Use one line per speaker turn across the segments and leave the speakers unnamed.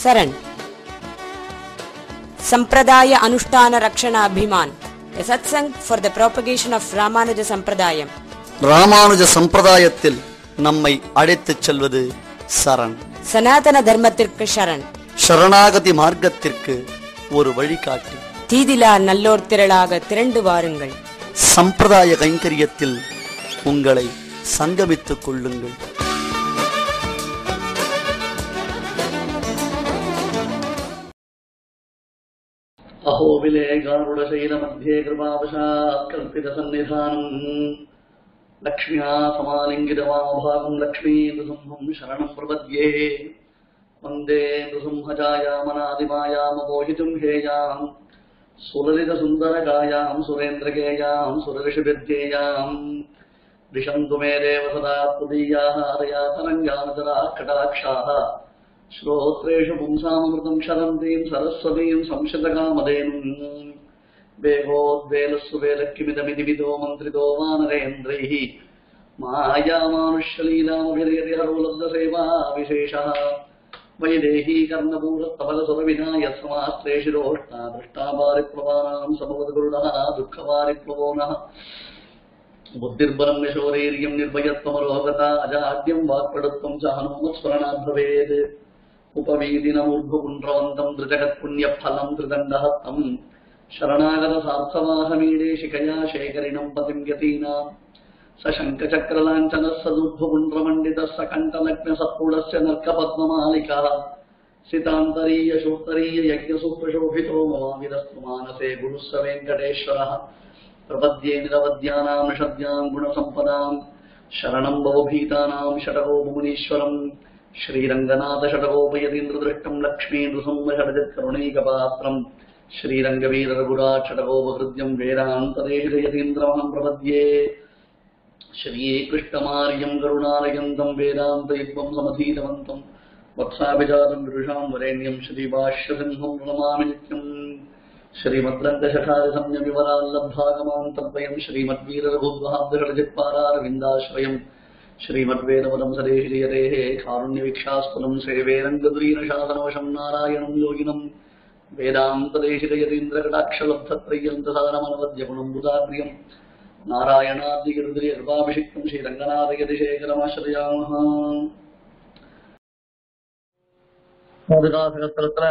Saran. Sampradaya Anushtana Rakshana Abhiman, a satsang for the propagation of Ramanuja Sampradayam.
Ramanuja Sampradayathil nammai அழைத்துச் செல்வது சரண்.
சனாதன தர்மத்திற்கு சரண்.
சரணாகதி மார்க்கத்திற்கு ஒரு வழிகாட்டி.
தீதிலா நல்லோர் திரளாக திரண்டு வாருங்கள்.
சம்பிரதாய கைங்கரியத்தில் உங்களை சங்கமித்துக் கொள்ளுங்கள். அஹோபிலே காருடசைல மத்தியே கிருபாவசாத் கல்பித சந்நிதானம் லக்ஷ்மியா சமாலிங்கித வாமபாகம் லக்ஷ்மீ நிருசிம்ஹம் சரணம் பிரபத்யே. வந்தே நிருசிம்ஹஜாயாமநாதிமாயாம் அபோஹிதும் ஹேயாம் சுலலித சுந்தரகாயாம் சுரேந்திரகேயாம் சுரரிஷிபிர்ஜேயாம் திஷந்து மே தேவ சதா துதீயாः ஆதயாதரங்கானதராः கடாக்ஷாः ஸ்ரோத்ரேஷு பும்சாமமிருதம் ஷரந்தீம் சரஸ்வதீம் சம்ஸ்ருதகாமதேனும் வேகோத்வேலஸ்சுவேலக்கிமிதமிதிவிதோ மந்திரிதோ வானரேந்திரைः மாயாமானுஷ்யலீலாமபிரயரிஹரோலப்தசேவா விசேஷः வைதேகீ கர்ணபூரத்தபலசுரவிநாய சமாஸ்திரேஷிரோஷ்டா திருஷ்டாபாரிப்ளவானாம் சமவதகுருடः துக்கவாரிப்ளவோனः புத்திர்பலம் யசோரீர்யம் நிர்பயத்வமரோகதா அஜாட்யம் வாக்படுத்வம் ச ஹனுமத்ஸ்மரணாத் பவேத். உபவீதினமூர்ಧ್ವபுண்ட்ரவந்தம் திருஜகத் புண்ணியஃபலம் திருதண்டஹத்தம் சரணாகத சார்த்தவாஹமீடே சிகயா சேகரிணம் பதிம் யதீனாம் ச சங்கசக்கரலாஞ்சனः சதுர்ಧ್ವபுண்ட்ரமண்டிதः ச கண்டலக்ன சத்புடஸ்ய நர்க்கபத்மமாலிகா சிதாந்தரீய சோத்தரீய யஜ்ஞசூத்ரசோபிதோ மவாவிதஸ்து மானசே குருஸ்ஸ வெங்கடேஸ்வரः. பிரபத்யே நிரவத்யானாம் நிஷத்யாம் குணசம்பதாம் சரணம் பவபீதானாம் ஷடகோபமுனீஸ்வரம் ஸ்ரீரங்கநாத ஷடகோபயதீந்திரதிருஷ்டம் லக்ஷ்மீ நృసింహ ஸ்ரீரங்கவீர ரகுராட் ஷடகோபஹிருத்யம் வேதாந்ததேஷயதீந்திரமஹம் பிரபத்யே. ஸ்ரீகிருஷ்ணமாரியம் கருணாலயந்தம் வேதாந்தயுக்தம் சமதீதவந்தம் வத்சாபிஜாதம் விருஷாம் வரேண்யம் ஸ்ரீபாஷ்யசிம்ஹம் நமாமி நித்யம். ஸ்ரீமத்ரங்கசகாரிசம்யவிவரால்லப்தாகமாம் தத்வயம் ஸ்ரீமத்வீரரகுத்வஹாப்தஷடஜித்பாராரவிந்தாஸ்ரயம் ஸ்ரீமத்வேதவதம் சதேஷிரியதேः காருண்யவிக்ஷாஸ்பலம் சேவேரங்கதுரீனசாசனவசம் நாராயணம் யோகினம் வேதாந்ததேசிகயதீந்திரகடாட்சலப்தத்ரய்யந்தசாரமனவத்யகுணம் புதாக்ரியம் நாராயணாத்யகிருதிரிய கிருபாபிஷிக்தம் ஸ்ரீரங்கநாதயதிசேகரமாஸ்ரயாமஹ. பாதுகாசகத்திரத்துல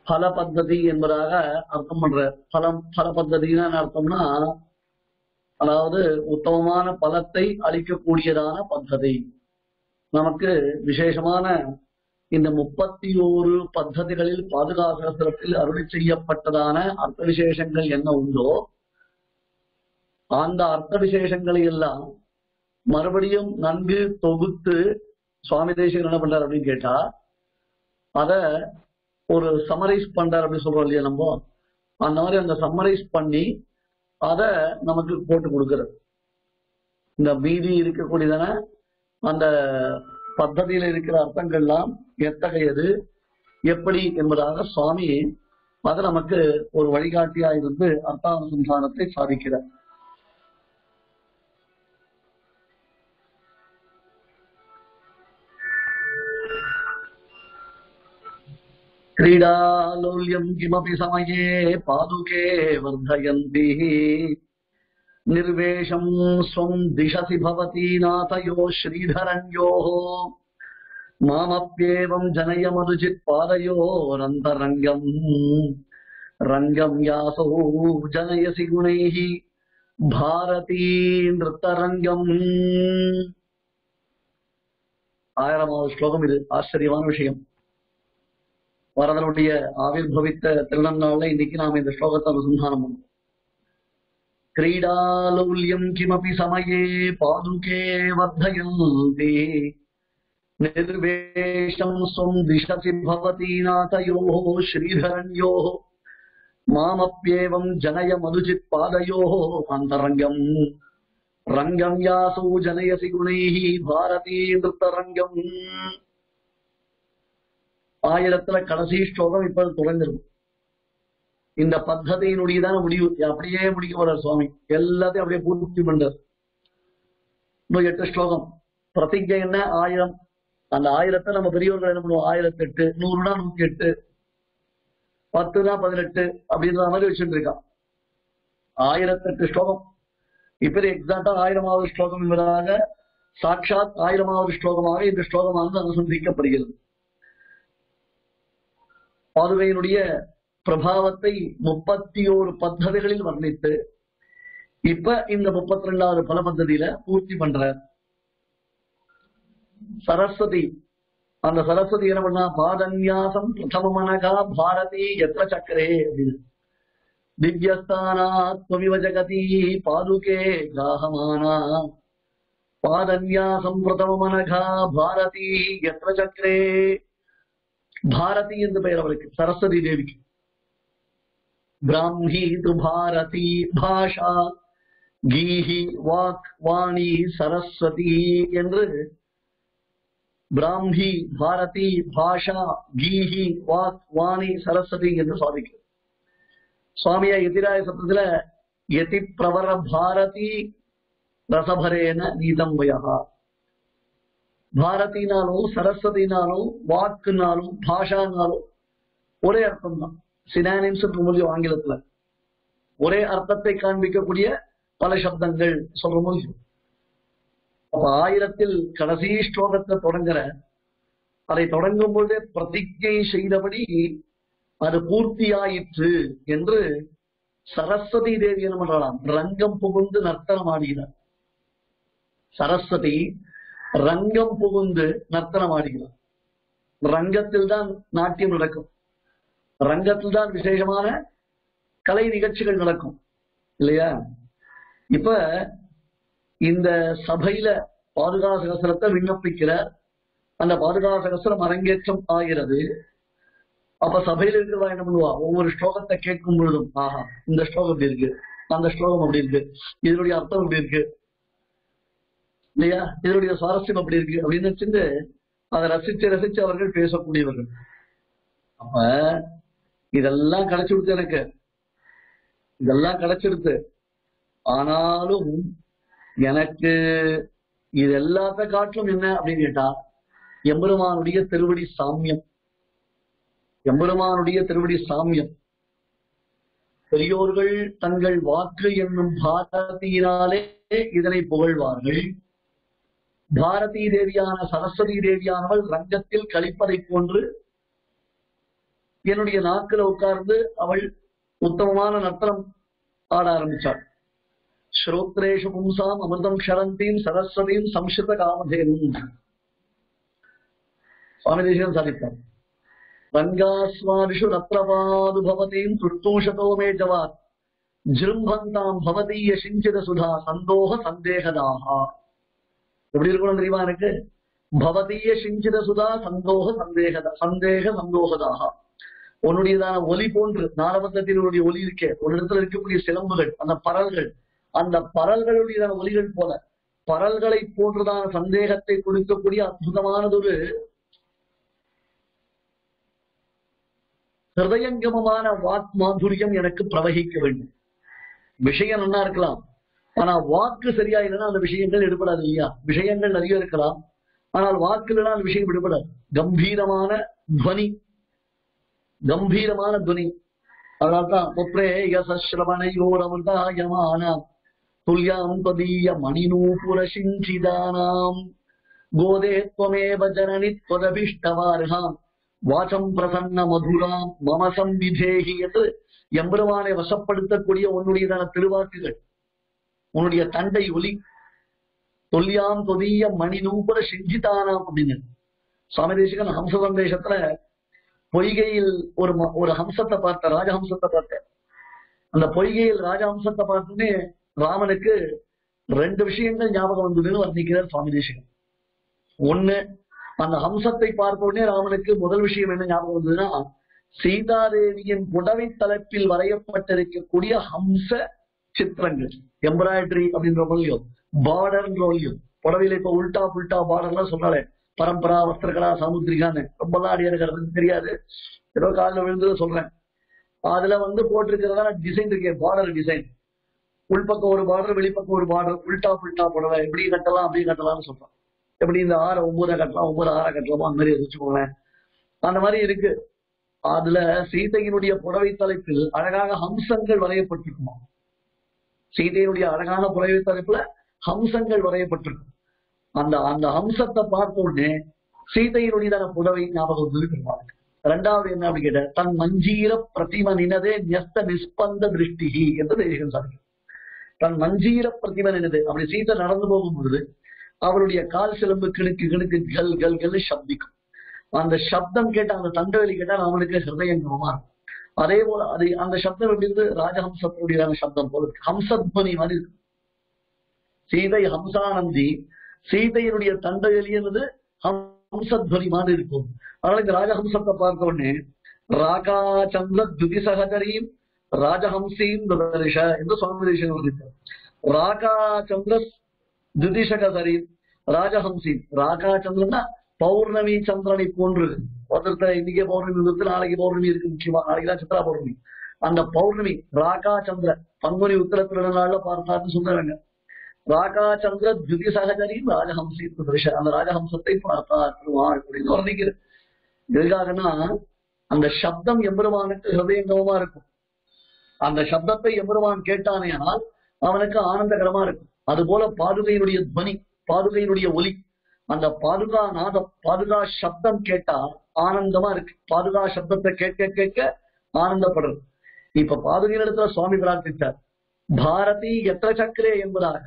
பல பத்ததி என்பதாக அர்த்தம் பண்ற. பல பத்ததினா அர்த்தம்னா, அதாவது உத்தமமான பலத்தை அளிக்கக்கூடியதான பத்ததி. நமக்கு விசேஷமான இந்த 31 பத்ததிகளில் பாதுகாசகத்தில் அருளி செய்யப்பட்டதான அர்த்த விசேஷங்கள் என்ன உண்டோ அந்த அர்த்த விசேஷங்களை எல்லாம் மறுபடியும் நன்கு தொகுத்து சுவாமி தேசிகர் என்ன பண்றாரு அப்படின்னு கேட்டா, அத ஒரு சம்மரைஸ் பண்றாரு அப்படின்னு சொல்றோம் இல்லையா நம்ம, அந்த மாதிரி அந்த சம்மரைஸ் பண்ணி அத நமக்கு போட்டு கொடுக்கிறது. இந்த மீதி இருக்கக்கூடியதான அந்த பத்ததியில இருக்கிற அர்த்தங்கள்லாம் எத்தகையது எப்படி என்பதாக சுவாமி அது நமக்கு ஒரு வழிகாட்டியா இருந்து அர்த்தானுசந்தானத்தை சாதிக்கிறார். क्रीडालोल्यं किमपि समये पादुके वर्धयन्ति निर्वेशं स्वं दिशसि भवति नाथयो श्रीधरण्योः मामप्येवं जनय मधुचित्पादयोरन्तरङ्गम् रङ्गं यासौ जनयसि गुणैः भारती नृत्तरङ्गम्. 1000வது ஸ்லோகம். இது ஆச்சரியமான விஷயம். வரதனுடைய ஆவிர்பவித்த திருநன்னாள்ல இன்னைக்கு நாம இந்த ஸ்லோகத்தை அனுசந்தானம் பண்ணோம். கிரீடாலௌல்யம் கிமபி சமயே பாதுகே வர்தயந்தி நிர்வேஷம் ஸ்வம் திஷசி பவதி நாதயோः ஸ்ரீதரண்யோः மாமப்யேவம் ஜனய மதுஜித் பாதயோः அந்தரங்கம் ரங்கம் யாசௌ ஜனயசி குணைः பாரதீ நிருத்தரங்கம். 1000த்துல கடைசி ஸ்லோகம் இப்ப தொடர்ந்திருக்கும். இந்த பத்ததியினுடையதான முடிவு அப்படியே முடிக்க போறார் சுவாமி. எல்லாத்தையும் அப்படியே பூர்த்தி பண்றார். இன்னும் 8 ஸ்லோகம். பிரதிஜை என்ன? 1000. அந்த 1000 நம்ம பெரியவர்கள் என்ன பண்ணுவோம், 1008, 100னா 108, 10னா 18 அப்படின்ற மாதிரி வச்சுட்டு இருக்கான். 1008 ஸ்லோகம். இப்ப எக்ஸாக்டா 1000வது ஸ்லோகம் என்பதாக சாட்சாத் 1000வது ஸ்லோகமாக இந்த ஸ்லோகமானது அனுசந்திக்கப்படுகிறது. பாதுகையினுடைய பிரபாவத்தை 31 பத்ததிகளில் வர்ணித்து இப்ப இந்த 32வது பல பദ്ധதியில பூர்த்தி பண்ற சரஸ்வதி. அந்த சரஸ்வதி என்ன பண்ணா, பாதன்யாசம் பிரதமனகா பாரதி எத்திர சக்கரே அப்படின்னு திவ்யஸ்தானாத்மவிவ ஜகதி பாதுகே கிராகமானா பாதன்யாசம் பிரதமனகா பாரதி எத்திர சக்கரே. பாரதி என்று பெயர் அவளுக்கு, சரஸ்வதி தேவிக்கு. பிராமி து பாரதி பாஷா கீஹி வாக் வாணி சரஸ்வதி என்று பிராமி பாரதி பாஷா கீஹி வாக் வாணி சரஸ்வதி என்று சாதிக்கிறது. சுவாமியா எதிராய சப்தத்துல யதி பிரவர பாரதி ரசபரேன நீதம் வயகா. பாரதினாலும் சரஸ்வதினாலும் வாக்குனாலும் பாஷானாலும் ஒரே அர்த்தம் தான். சினானிம்ஸ் முடியும் ஆங்கிலத்துல. ஒரே அர்த்தத்தை காண்பிக்கக்கூடிய பல சப்தங்கள் சொல்ற முடியும். அப்ப 1000ல் கடைசி ஸ்லோகத்தை தொடங்குற, அதை தொடங்கும் பொழுதே பிரதிஜை செய்தபடி அது பூர்த்தியாயிற்று என்று சரஸ்வதி தேவி என்ன பண்றாளாம், ரங்கம் புகுந்து நர்த்தனம் ஆடுகிறார். சரஸ்வதி ரங்கம் புகுந்து நர்த்தனம் ஆடுகிறார். ரங்கத்தில் தான் நாட்டியம் நடக்கும், ரங்கத்தில் தான் விசேஷமான கலை நிகழ்ச்சிகள் நடக்கும் இல்லையா? இப்ப இந்த சபையில பாதுகா சகஸ்திரத்தை விண்ணப்பிக்கிற, அந்த பாதுகா சகஸ்திரம் அரங்கேற்றம் ஆகிறது. அப்ப சபையில இருக்கிறவா என்ன பண்ணுவா, ஒவ்வொரு ஸ்லோகத்தை கேட்கும் பொழுதும் ஆஹா இந்த ஸ்லோகம் அப்படி இருக்கு, அந்த ஸ்லோகம் அப்படி இருக்கு, இதனுடைய அர்த்தம் அப்படி இருக்கு இல்லையா, இதனுடைய சுவாரஸ்யம் அப்படி இருக்கு அப்படின்னு வச்சுட்டு அதை ரசிச்சு ரசிச்சு அவர்கள் பேசக்கூடியவர்கள். அப்ப இதெல்லாம் கிடைச்சுடுத்து, எனக்கு இதெல்லாம் கிடைச்சிடுத்து. ஆனாலும் எனக்கு இது எல்லாத்த காட்டிலும் என்ன அப்படின்னு கேட்டா, எம்பெருமானுடைய திருவடி சாமியம். எம்பெருமானுடைய திருவடி சாமியம். பெரியோர்கள் தங்கள் வாக்கு என்னும் பாரதியினாலே இதனை புகழ்வார்கள். பாரதி தேவியான சரஸ்வதி தேவியானவள் ரங்கத்தில் கழிப்பதை போன்று என்னுடைய நாக்கில உட்கார்ந்து அவள் உத்தமமான நர்த்தனம் ஆட ஆரம்பிச்சாள். ஸ்ரோத்ரேஷு பும்சாம் அமிர்தம் க்ஷரந்தீம் சரஸ்வதியும் சம்ஸ்கிருத காமதேனும் சுவாமி தேசிகன் சாதித்தார். ரங்காஸ்வாதிஷு ரத்ரவாது பவதீம் துர்த்தூஷதோ மே ஜவாத் ஜிரும்பந்தாம் பவதீய சிஞ்சித சுதா சந்தோக சந்தேகதாகா. எப்படி இருக்கணும் தெரியுமா எனக்கு? பவதீய சிஞ்சித சுதா சந்தோக சந்தேக சந்தோகதாகா. உன்னுடையதான ஒலி போன்று நாலபத்தத்தில் உன்னுடைய ஒலி இருக்கே, ஒரு இடத்துல இருக்கக்கூடிய சிலம்புகள், அந்த பரல்கள், அந்த பரல்களுடையதான ஒலிகள் போல பரல்களை போன்றதான சந்தேகத்தை கொடுக்கக்கூடிய அற்புதமானதொரு ஹிருதயங்கமமான வாக் மாதுரியம் எனக்கு பிரவகிக்க வேண்டும். விஷயம் நல்லா இருக்கலாம், ஆனா வாக்கு சரியா இல்லைன்னா அந்த விஷயங்கள் எடுபடாது இல்லையா? விஷயங்கள் நிறைய இருக்கலாம், ஆனால் வாக்கு இல்லைன்னா அந்த விஷயம் எடுபடாது. கம்பீரமான துவனி, கம்பீரமான துவனி. அதனால்தான் புத்ரேயசிரவணையோரமிருதாயமான துல்யாம் ததீய மணிநூபுர சிஞ்சிதானாம் கோதே த்வமேவ ஜனனி த்வதபிஷ்டவார்ஹாம் வாசம் பிரசன்ன மதுராம் மம சம்விதேகி என்று எம்பெருமானை வசப்படுத்தக்கூடிய உன்னுடையதான திருவாக்குகள், உன்னுடைய தண்டை ஒலி. தொல்யாம் தொதிய மணிநூபுர சிஞ்சிதானாம் அப்படின்னு சுவாமி தேசிகன் ஹம்ச சந்தேசத்துல பொய்கையில் ஒரு ஹம்சத்தை பார்த்த, ராஜஹம்சத்தை பார்த்த. அந்த பொய்கையில் ராஜஹம்சத்தை பார்த்தோன்னே ராமனுக்கு 2 விஷயங்கள் ஞாபகம் வந்ததுன்னு வர்ணிக்கிறார் சுவாமி தேசிகன். ஒண்ணு, அந்த ஹம்சத்தை பார்த்த உடனே ராமனுக்கு முதல் விஷயம் என்ன ஞாபகம் வந்ததுன்னா, சீதாதேவியின் புடவை தலைப்பில் வரையப்பட்டிருக்கக்கூடிய ஹம்ச சித்திரங்கள், எம்ப்ராய்டரி அப்படின்ற மொழியும் பார்டர் மொழியும். புடவையில இப்ப உல்டா புல்டா பார்டர்லாம் சொல்றாரு, பரம்பரா வஸ்திரகலா சாமுத்திரிகான்னு ரொம்பலாம் அடி எடுக்கிறது தெரியாது, ஏதோ காலில் விழுந்து சொல்றேன். அதுல போட்டிருக்கிறதா டிசைன் இருக்கே, பார்டர் டிசைன், உள்பக்கம் ஒரு பார்டர் வெளிப்பக்கம் ஒரு பார்டர், உல்டா புல்டா புடவை எப்படி கட்டலாம் அப்படி கட்டலாம்னு சொல்றான். எப்படி இந்த 6 9 கட்டலாம் 9 6 கட்டலாமோ அந்த மாதிரி வச்சுக்கோங்களேன். அந்த மாதிரி இருக்கு. அதுல சீதையினுடைய புடவை தலைப்பில் அழகாக ஹம்சங்கள் வரையப்பட்டிருக்குமா. சீதையினுடைய அழகான புடவை தலைப்புல ஹம்சங்கள் வரையப்பட்டிருக்கும். அந்த அந்த ஹம்சத்தை பார்த்த உடனே சீதையினுடையதான புடவை ஞாபகம் பெருமாளுக்கு. ரெண்டாவது என்ன அப்படி கேட்ட, தன் மஞ்சீர பிரதிம நினதே நியஸ்த நிஸ்பந்த திருஷ்டிகி என்று தேசிகன் சாதிக்கும். தன் மஞ்சீர பிரதிம நினது, அப்படி சீதை நடந்து போகும் பொழுது அவருடைய கால் சிலம்பு கிணுக்கு கிணுக்கு கல் கல் கல் சப்திக்கும். அந்த சப்தம் கேட்ட, அந்த தண்டவெளி கேட்டால் அவனுக்கு ஹிருதயங்கமா இருக்கும். அதே போல அது அந்த சப்தம் எப்படி இருந்து ராஜஹம்சத்தினுடைய சப்தம் போல இருக்கு, ஹம்சத்வனி மாதிரி இருக்கு. சீதை ஹம்சானந்தி, சீதையினுடைய தண்டவெளி என்பது ஹம்சத்வனி மாதிரி இருக்கும். அதனால இந்த ராஜஹம்சத்தை பார்த்த உடனே ராகா சந்திர துதி சகதரீம் ராஜஹம்சீம் ததரிஷ என்று சுவாமி தேசிகன் வர்ணித்தார். ராகா சந்திர துதிசகதரீம் ராஜஹம்சீம். ராகா சந்திரன்னா பௌர்ணமி சந்திரனை போன்று. ஒருத்தர் இன்னைக்கே பௌர்ணமி இருக்கு, நாளைக்கு பௌர்ணமி இருக்கு, முக்கியமா நாளைக்குதான் சித்ரா பௌர்ணமி. அந்த பௌர்ணமி ராகா சந்திர பங்குனி உத்தரத்துல நாள்ல பார்த்தாருன்னு சொல்றாங்க. ராகா சந்திர துதி சகதரி ராஜஹம்சி ததரிஷ, அந்த ராஜஹம்சத்தை பார்த்தார் அப்படின்னு வர்ணிக்கிறது. எதுக்காகனா அந்த சப்தம் எம்பெருமானுக்கு ஹிருதயங்கமா இருக்கும். அந்த சப்தத்தை எம்பெருமான் கேட்டானே ஆனால் அவனுக்கு ஆனந்தகரமா இருக்கும். அது போல பாதுகையினுடைய துவனி, பாதுகையினுடைய ஒலி, அந்த பாதுகா நாதம், பாதுகா சப்தம் கேட்டா ஆனந்தமா இருக்கு. பாதுகா சப்தத்தை கேட்க கேட்க ஆனந்தப்படுறது. இப்ப பாதுகையின் இடத்துல சுவாமி பிரார்த்தித்தார், பாரதி எத்திர சக்கரே என்பதாக.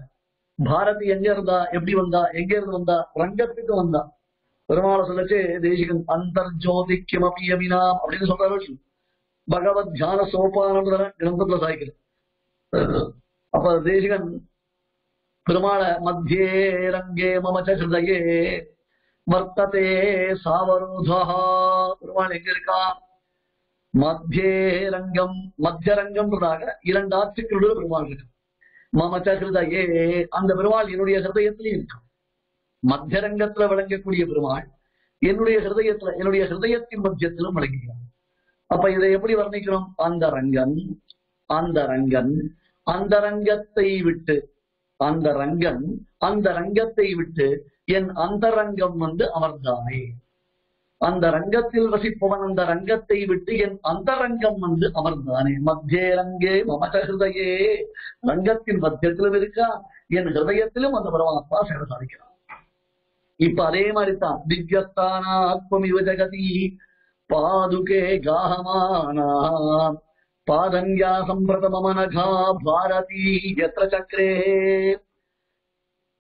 பாரதி எங்க இருந்தா, எப்படி வந்தா, எங்க இருந்து வந்தா, ரங்கத்துக்கு வந்தா. பெருமாளை சொல்லச்சு தேசிகன் அந்தர்ஜோதிக்கியமினாம் அப்படின்னு சொல்றாரு. பகவத் தியான சோபானம் கிரந்தத்துல சாய்க்கிறது. அப்ப தேசிகன் பெருமாள மத்தியே ரங்கே மமச்ச ஹிருதயே வர்த்ததே சாவரோதா. பெருமாள் எங்க இருக்கா, மத்தியே ரங்கம், மத்திய ரங்கம்ன்றதாக 2 ஆட்சிகளோடு பெருமாள் இருக்கு. மமச்ச ஹிருதயே, அந்த பெருமாள் என்னுடைய ஹிருதயத்திலே இருக்கும். மத்திய ரங்கத்துல விளங்கக்கூடிய பெருமாள் என்னுடைய ஹிருதயத்துல, என்னுடைய ஹிருதயத்தின் மத்தியத்திலும் விளங்குகிறார். அப்ப இதை எப்படி வர்ணிக்கிறோம், அந்த ரங்கன், அந்த ரங்கன் அந்த ரங்கத்தை விட்டு, அந்த ரங்கன் அந்த ரங்கத்தை விட்டு என் அந்தரங்கம் அமர்ந்தானே. அந்த ரங்கத்தில் வசிப்பவன் அந்த ரங்கத்தை விட்டு என் அந்தரங்கம் அமர்ந்தானே. மத்தியே ரங்கே மமச்ச ஹிருதயே, ரங்கத்தின் மத்தியத்திலும் இருக்கா, என் ஹிருதயத்திலும் அந்த பரமாத்மா சேர சாதிக்கிறான். இப்ப அதே மாதிரிதான் திவ்யஸ்தானாத்மமிவ ஜகதி பாதுகே காஹமானா பாதன்யா சம்பிரதமனகா பாரதி எத்திர சக்கரே.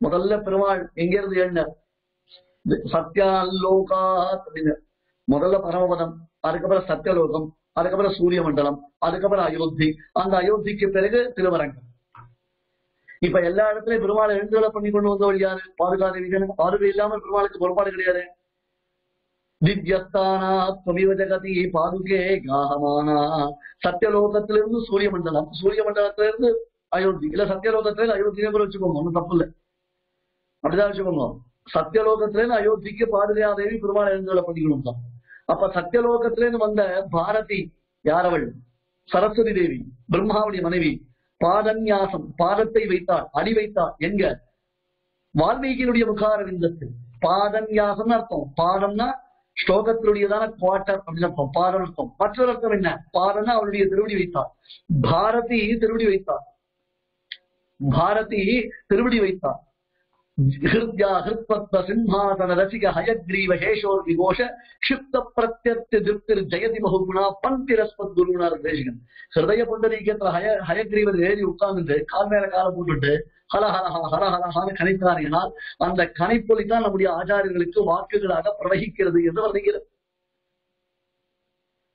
முதல்ல பெருமாள் எங்க இருந்து எழுந்த, சத்யாலோகாத் அப்படின்னு முதல்ல பரமபதம், அதுக்கப்புறம் சத்தியலோகம், அதுக்கப்புறம் சூரிய மண்டலம், அதுக்கப்புறம் அயோத்தி, அந்த அயோத்திக்கு பிறகு திருவரங்கம். இப்ப எல்லா இடத்துலயும் பெருமாளை எழுந்துகளை பண்ணி கொண்டு வந்தவள் யாரு, பாதுகாதேவிகள். பாதுகை இல்லாமல் பெருமாளுக்கு பொறுப்பாடு கிடையாது. திவ்யஸ்தானா துவமிவ ஜகதி பாதுகே காஹமானா. சத்தியலோகத்திலிருந்து சூரிய மண்டலம், சூரிய மண்டலத்திலிருந்து அயோத்தி, இல்ல சத்தியலோகத்திலிருந்து அயோத்தியை கூட வச்சுக்கோங்க, ஒன்னும் தப்பு இல்லை, அப்படிதான் வச்சுக்கோங்க. சத்தியலோகத்திலிருந்து அயோத்திக்கு பாதுகாதேவி பெருமாள் எழுந்துகளை பண்ணிக்கணும் தான். அப்ப சத்தியலோகத்திலிருந்து வந்த பாரதி யாரவள், சரஸ்வதி தேவி, பிரம்மாவுடைய மனைவி. பாதன்யாசம், பாதத்தை வைத்தாள், அடி வைத்தாள் எங்க, வால்மீகியினுடைய முகாரவிந்தத்தில். பாதன்யாசம் அர்த்தம், பாதம்னா ஸ்லோகத்தினுடையதான குவார்டர் அப்படின்னு அர்த்தம், பாதம் அர்த்தம். மற்றொரு அர்த்தம் என்ன, பாதம்னா அவளுடைய திருவடி வைத்தாள். பாரதி திருவடி வைத்தாள், பாரதி திருவடி வைத்தாள். ஹிருத்யா ஹிருத்பத்ம சிம்ஹாசன ரசிக ஹயக்ரீவ ஹேஷோர் விகோஷ க்ஷிப்த பிரத்யர்த்தி திருப்திர் ஜெயதி பகுகுணா பந்திரஸ்பத் குருனார் தேசிகன். ஹிருதய புண்டரீகத்துல ஹயக்ரீவர் ஏறி உட்கார்ந்துட்டு கால் மேல காலை போட்டுட்டு ஹலஹலஹா ஹரஹரஹான்னு கணித்தார்கள். அந்த கணிப்பொலிதான் நம்முடைய ஆச்சாரியர்களுக்கு வாக்குகளாக பிரவகிக்கிறது என்று வருகிறது.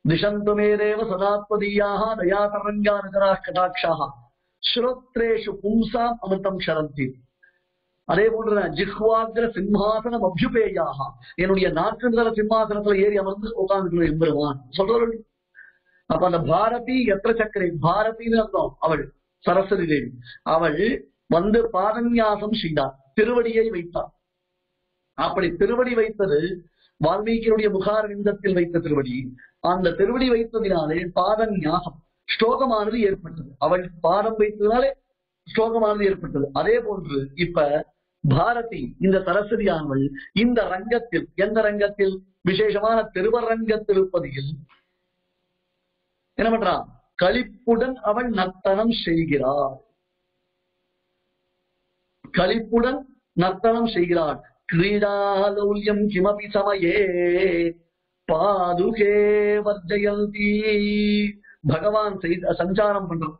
திசந்துமேரேவ சதாத்மதீயாக தயாதரங்கானகரா கடாட்சாக ஸ்ரோத்ரேஷு பும்சாம் அமிர்தம் ஷரந்தி. அதே போன்ற ஜிஹ்வாக்ர சிம்ஹாசனம் அபியுபேயாக, என்னுடைய நாக்குங்கிற சிம்மாசனத்துல ஏறி அமர்ந்து உட்கார்ந்து எம்பெருமான் சொல்றவர்கள். அப்ப அந்த பாரதி எத்திர சக்கரை, பாரதின்னு அர்த்தம் அவள் சரஸ்வதி தேவி. அவள் வந்து பாதன்யாசம் செய்தார், திருவடியை வைத்தார். அப்படி திருவடி வைத்தது வால்மீகியுடைய முகாரவிந்தத்தில் வைத்த திருவடி. அந்த திருவடி வைத்ததினாலே பாதன்யாசம் ஸ்லோகமானது ஏற்பட்டது. அவள் பாதம் வைத்ததினாலே ஸ்லோகமானது ஏற்பட்டது. அதே போன்று இப்ப பாரதி இந்த சரஸ்வதியானவள் இந்த ரங்கத்தில், எந்த ரங்கத்தில், விசேஷமான திருவரங்கத்தில் இருப்பதில் என்ன பண்றான்? களிப்புடன் அவள் நர்த்தனம் செய்கிறாள். களிப்புடன் நர்த்தனம் செய்கிறாள். கிரீடாலௌல்யம் கிமபி சமயே பாதுகே வர்ஜயந்தி. பகவான் சஞ்சாரம் பண்றான்.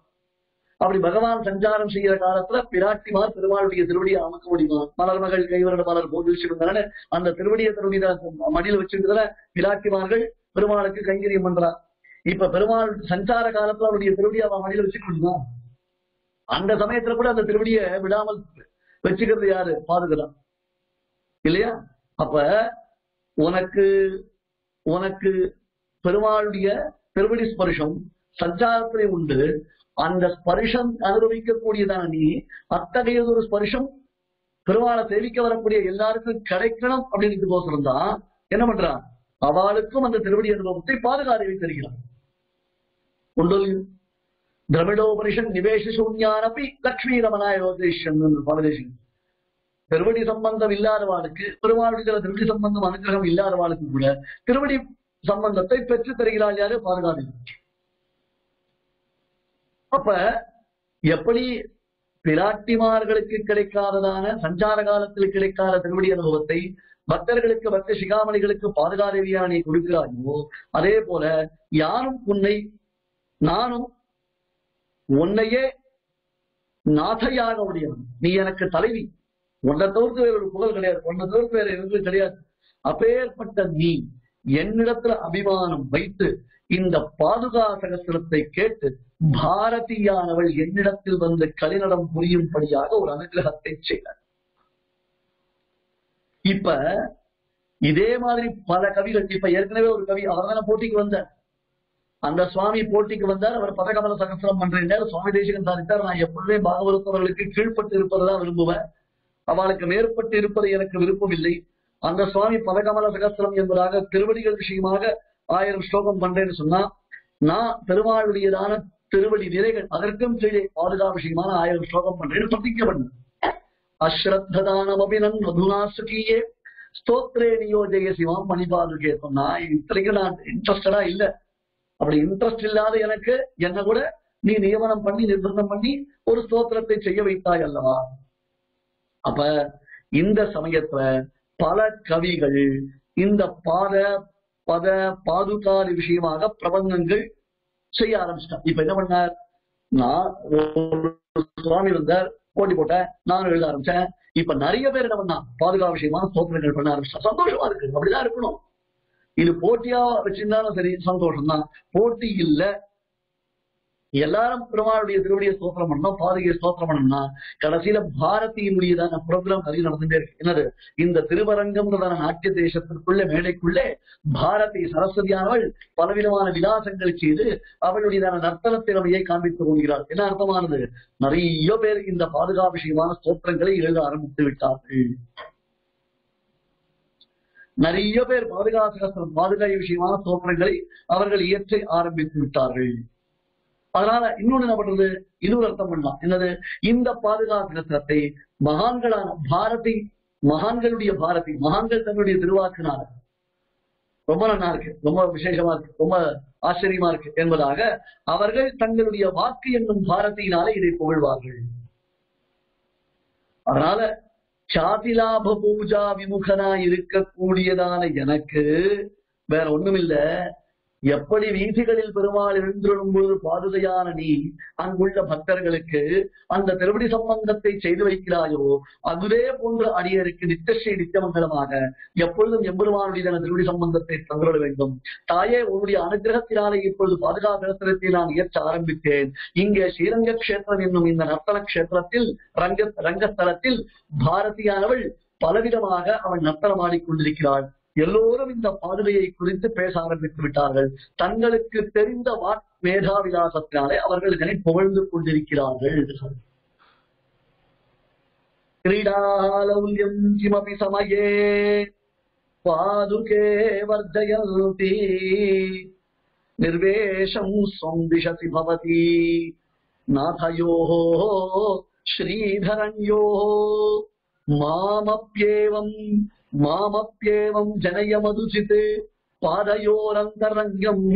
அப்படி பகவான் சஞ்சாரம் செய்கிற காலத்துல பிராட்டிமார் பெருமாளுடைய திருவடியை அமக்க முடியுமா? மலர்மகள் கைவரட மலர் போதிச்சிருந்தானே அந்த திருவடியை தன்னுடைய மடியில் வச்சிருந்ததுல பிராட்டிமார்கள் பெருமாளுக்கு கைங்கரியம் பண்றா. இப்ப பெருமாள் சஞ்சார காலத்துல அவருடைய திருவடியை அவன் மடியில் வச்சுக்க முடியுமா? அந்த சமயத்துல கூட அந்த திருவடியை விடாமல் வச்சுக்கிறது யாரு? பாதுகாதான் இல்லையா? அப்ப உனக்கு உனக்கு பெருமாளுடைய திருவடி ஸ்பர்ஷம் சஞ்சாரத்திலே உண்டு. அந்த ஸ்பர்ஷம் அனுபவிக்கக்கூடியதான நீ அத்தகைய ஒரு ஸ்பர்ஷம் பெருமாளை சேவிக்க வரக்கூடிய எல்லாருக்கும் கிடைக்கணும் அப்படின்னு கோசரம் தான் என்ன பண்றான்? அவளுக்கும் அந்த திருவடி அனுபவத்தை பாதுகாத்து தருகிறான். திரமிடோபனிஷன் நிவேஷ சூன்யானப்பி லட்சுமி ரமணாயோதேஷன் பரதேசன். திருவடி சம்பந்தம் இல்லாதவாளுக்கு, பெருமாளுடைய திருவடி சம்பந்தம் அனுகிரகம் இல்லாதவாளுக்கு கூட திருவடி சம்பந்தத்தை பெற்று தருகிறாள் யாரு? பாதுகாத்து. அப்ப எப்படி பிராட்டிமார்களுக்கு கிடைக்காததான சஞ்சார காலத்தில் கிடைக்காத திருவடி அனுபவத்தை பக்தர்களுக்கு, பக்த சிகாமணிகளுக்கு பாதுகாதேவியா நீ கொடுக்கிறாயோ, அதே போல யாரும் உன்னை, நானும் உன்னையே நாதையாக உடையவன். நீ எனக்கு தலைவி. உன்னை தவிர்த்து வேற ஒரு புகழ் கிடையாது, உன்னை தவிர்த்து வேற எதுவும் கிடையாது. அப்பேற்பட்ட நீ என்னிடத்துல அபிமானம் வைத்து இந்த பாதுகா சகஸ்திரத்தை கேட்டு பாரதியானவள் என்னிடத்தில் வந்து கலிநடம் புரியும்படியாக ஒரு அனுகிரகத்தை செய்தார். இப்ப இதே மாதிரி பல கவிகள், இப்ப ஏற்கனவே ஒரு கவி அவர் தானே போட்டிக்கு வந்தார். அந்த சுவாமி போட்டிக்கு வந்தார். அவர் பதகமல சகஸ்திரம் பண்றேன் சுவாமி தேசிகன் சாதித்தார். நான் எப்பொழுதுமே பாகவதவர்களுக்கு கீழ்பட்டு இருப்பதுதான் விரும்புவேன், அவளுக்கு மேற்பட்டு இருப்பது எனக்கு விருப்பம் இல்லை. அந்த சுவாமி பதகமல சகஸ்திரம் என்பதாக திருவடிகள் விஷயமாக 1000 ஸ்லோகம் பண்றேன்னு சொன்னா, நான் பெருமாளுடையதான திருவடி நிறைகள் அதற்கும் கீழே பாதுகா விஷயமான 1000 ஸ்லோகம் பண்றேன்னு பிரதிஜை பண்ண. அஸ்ரத்ததானம் அபினன் மதுனாசுகியே ஸ்தோத்ரே நியோஜய சிவம் மணிபாதுகே. நான் இத்தனைக்கும் நான் இன்ட்ரெஸ்டடா இல்ல. அப்படி இன்ட்ரெஸ்ட் இல்லாத எனக்கு என்ன கூட நீ நியமனம் பண்ணி நிர்பந்தம் பண்ணி ஒரு ஸ்தோத்திரத்தை செய்ய வைத்தாய் அல்லவா? அப்ப இந்த சமயத்துல பல கவிகள் இந்த பத பாதுகாரி விஷயமாக பிரபந்தங்கள் செய்ய ஆரம்பிச்சிட்டான். இப்ப என்ன பண்ணார்? நான் ஒரு சுவாமி வந்தார், போட்டி போட்டேன், நானும் எழுத ஆரம்பிச்சேன். இப்ப நிறைய பேர் என்ன பண்ணா பாதுகா விஷயமான ஸ்தோத்திரங்கள் பண்ண ஆரம்பிச்சா. சந்தோஷமா இருக்கு, அப்படிதான் இருக்கணும். இது போட்டியா வச்சிருந்தாலும் சரி சந்தோஷம் தான். போட்டி இல்ல, எல்லாரும் பெருமாளுடைய திருவடியை ஸ்தோத்திரம் பண்ணணும், பாதுகையை ஸ்தோத்திரம் பண்ணணும்னா கடைசியில பாரதியினுடையதான ப்ரோக்ராம் நிறைய நடந்துட்டே இருக்கு. என்னது? இந்த திருவரங்கம்ன்றதான நாட்டிய தேசத்திற்குள்ள மேடைக்குள்ளே பாரதி சரஸ்வதியானவள் பலவிதமான விலாசங்களை செய்து அவளுடையதான நர்த்தன திறமையை காண்பித்துக் கொள்கிறாள். என்ன அர்த்தமானது? நிறைய பேர் இந்த பாதுகா விஷயமான ஸ்தோத்திரங்களை எழுத ஆரம்பித்து விட்டார்கள். நிறைய பேர் பாதுகா சகஸ்திரம் பாதுகா விஷயமான ஸ்தோத்திரங்களை அவர்கள் இயற்ற ஆரம்பித்து விட்டார்கள். அதனால இன்னொன்னு என்ன பண்றது? இன்னொரு அர்த்தம் பண்ணலாம். என்னது? இந்த பாதுகா சகஸ்திரத்தை மகான்களான பாரதி, மகான்களுடைய பாரதி, மகான்கள் தன்னுடைய திருவாக்குனால ரொம்ப நல்லா இருக்கு, ரொம்ப விசேஷமா இருக்கு, ரொம்ப ஆச்சரியமா இருக்கு என்பதாக அவர்கள் தங்களுடைய வாக்கு என்னும் பாரதியினாலே இதை புகழ்வார்கள். அதனால சாதிலாப பூஜா விமுகனா இருக்கக்கூடியதான எனக்கு வேற ஒண்ணுமில்ல. எப்படி வீதிகளில் பெருமாள் எழுந்திருடும் பொழுது பாதுகையான நீ அங்குள்ள பக்தர்களுக்கு அந்த திருவடி சம்பந்தத்தை செய்து வைக்கிறாயோ, அதுவே போன்ற அடியருக்கு நித்தஸ்ரீ நித்தியமங்கலமாக எப்பொழுதும் எம்பெருமானுடைய திருவடி சம்பந்தத்தை தந்துவிட வேண்டும். தாயே, உன்னுடைய அனுகிரகத்தினாலே இப்பொழுது பாதுகா சகஸ்திரத்தை நான் இயற்ற ஆரம்பித்தேன். இங்கே ஸ்ரீரங்க கஷேத்திரம் என்னும் இந்த நர்த்தன கஷேத்திரத்தில் ரங்கஸ்தலத்தில் பாரதியானவள் பலவிதமாக அவள் நர்த்தனம் ஆடிக்கொண்டிருக்கிறாள். எல்லோரும் இந்த பாதுகையை குறித்து பேச ஆரம்பித்து விட்டார்கள். தங்களுக்கு தெரிந்த மேதாவிலாசத்தினாலே அவர்கள் இதனை புகழ்ந்து கொண்டிருக்கிறார்கள். கிரீடாலௌல்யம் கிமபி சமயே பாதுகே வர்ஜயந்தி நிர்வேஷம் ஸ்வம் திசசி பவதி நாதயோः ஸ்ரீதரண்யோः மாமப்யேவம் மாமப்யேவம் ஜனய மதுசித் பாதயோரந்தரங்கம்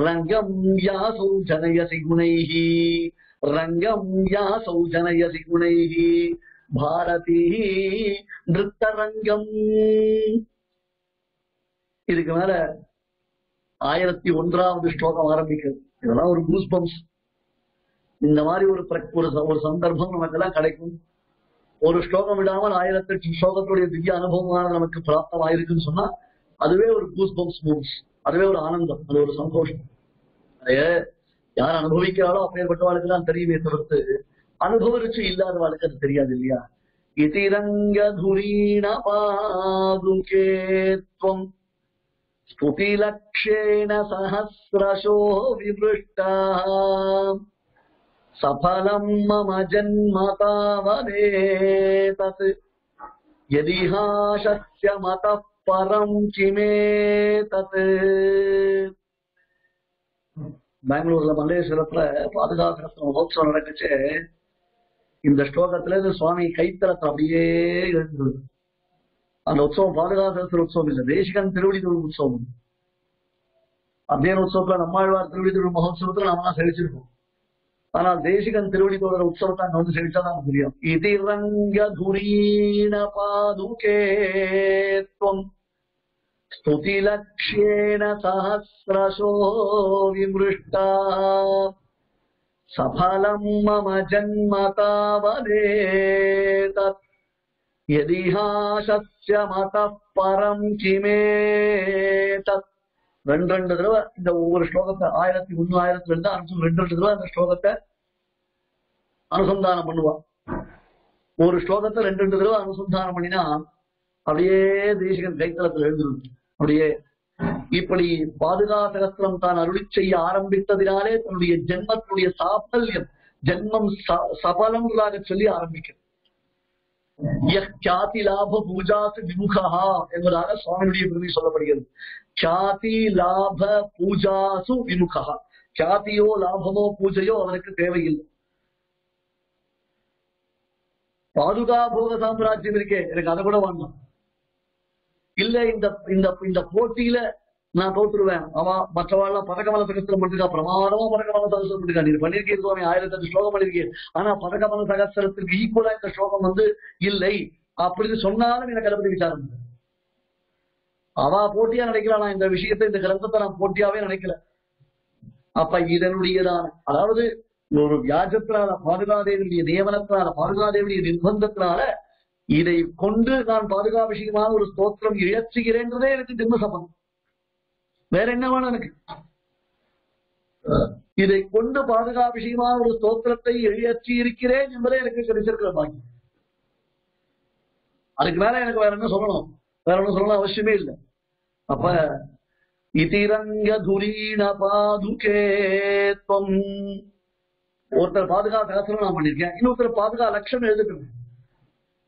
ரங்கம் யாசௌ ஜனயசி குணைஹி ரங்கம் யாசௌ ஜனயசி குணைஹி பாரதி நிருத்தரங்கம். இதுக்கு மேல 1001வது ஸ்லோகம் ஆரம்பிக்கிறது. இதெல்லாம் ஒரு கூஸ்பம்ஸ். இந்த மாதிரி ஒரு சந்தர்ப்பம் நமக்கெல்லாம் கிடைக்கும். ஒரு ஸ்லோகம் விடாமல் 1008 ஸ்லோகத்துடைய திவ்ய அனுபவமான நமக்கு பிராப்தமாயிருக்குன்னு சொன்னா அதுவே ஒரு கூஸ்பம்ஸ் மூவ்ஸ். அதுவே ஒரு ஆனந்தம், அது ஒரு சந்தோஷம். அதைய யார் அனுபவிக்கிறாளோ அப்பேற்பட்டவாளுக்கு தான் தெரியுமே தவிர்த்து அனுபவிச்சு இல்லாதவாளுக்கு அது தெரியாது இல்லையா? இதிரங்கதுரீண பாதுகேத்வம் ஸ்துதிலக்ஷேண சஹஸ்ரசோ விவ்ருஷ்டா சஃலம் மம ஜன்ம தாவதேதத் யதிஹாசஸ்ய மதః பரம் கிமேதத். பெங்களூர்ல மல்லேஸ்வரத்துல பாதுகாப்பு மகோத்சவம் நடக்குச்சு. இந்த ஸ்லோகத்துல இருந்து சுவாமி கைத்தலத்தை அப்படியே எழுந்தது. அந்த உற்சவம் பாதுகாப்பு உற்சவம் இல்ல, தேசிகன் திருவடி தொழில் உற்சவம். அத்தியன உற்சவத்துல நம்மாழ்வார் திருவடி தொழில் மகோத்சவத்துல நம்ம செழிச்சிருக்கோம். ஆனால் தேசிகன் திருவடி தொழில் உற்சவத்தை அங்க வந்து செழிச்சாதான் தெரியும். இதிரங்கதுரீண பாதுகேத்வம் ஸ்துதிலக்ஷேண சஹஸ்ரசோ விம்ருஷ்டா சஃலம் மம ஜன்ம தாவதேதத் யதிஹாசஸ்ய மதః பரம் கிமேதத். ரெண்டு தடவை இந்த ஒவ்வொரு ஸ்லோகத்தை 1001 1002 அனுசம் 2 தடவை அந்த ஸ்லோகத்தை அனுசந்தானம் பண்ணுவான். ஒரு ஸ்லோகத்தை 2 தடவை அனுசந்தானம் பண்ணினா அப்படியே தேசிகன் கைத்தலத்தில் எழுந்திருக்கு. அப்படியே இப்படி பாதுகாசகஸ்திரம் தான் அருளி செய்ய ஆரம்பித்ததினாலே தன்னுடைய ஜென்மத்துடைய சாபல்யம், ஜென்மம் சபலங்களாக சொல்லி ஆரம்பிக்கிறது. க்யாதி லாப பூஜாசு விமுகா என்பதாக சுவாமியுடைய பெருமை சொல்லப்படுகிறது. க்யாதி லாப பூஜாசு விமுகா. க்யாதியோ லாபமோ பூஜையோ அவனுக்கு தேவையில்லை. பாதுகா போக சாம்ராஜ்யம் இருக்கே, எனக்கு அதை கூட வாங்கலாம். இல்ல இந்த போட்டியில நான் தோற்றுருவேன், அவன் மற்றவாள் பதக்கமல சகஸ்திரம் பண்ணிருக்கா, பிரமாதமா பதக்கமல சகஸ்திரம் பண்ணிருக்கா, நீ பண்ணிருக்கீங்க சுவாமி 1008 ஸ்லோகம் பண்ணிருக்கீங்க, ஆனா பதக்கமல சகஸ்திரத்திற்கு ஈக்குவலா இந்த ஸ்லோகம் இல்லை அப்படின்னு சொன்னாலும் எனக்கு அதை பத்தி விசாரம். அவ போட்டியா நினைக்கலாம், நான் இந்த விஷயத்தை இந்த கிரந்தத்தை நான் போட்டியாவே நினைக்கல. அப்ப இதனுடையதான அதாவது ஒரு வியாஜத்தினால பாதுகாதேவியுடைய நியமனத்தினால பாதுகாதேவியுடைய நிர்பந்தத்தினால இதை கொண்டு நான் பாதுகா விஷயமான ஒரு ஸ்தோத்திரம் இழச்சுகிறேன்றதே எனக்கு ஜென்ம சம்பந்தம். வேற என்ன வேணும் எனக்கு? இதை கொண்டு பாதுகா விஷயமான ஒரு ஸ்தோத்திரத்தை இழச்சி இருக்கிறேன் என்பதே எனக்கு கிடைச்சிருக்கிற பாக்கியம். அதுக்கு மேல எனக்கு வேற என்ன சொல்லணும்? வேற ஒன்னும் சொல்லணும் அவசியமே இல்லை. அப்ப இதிரங்க துரீண பாதுகேத்வம். ஒருத்தர் பாதுகா சகஸ்திரம் நான் பண்ணிருக்கேன், இன்னொருத்தர் பாதுகா லட்சம் எழுதிட்டு,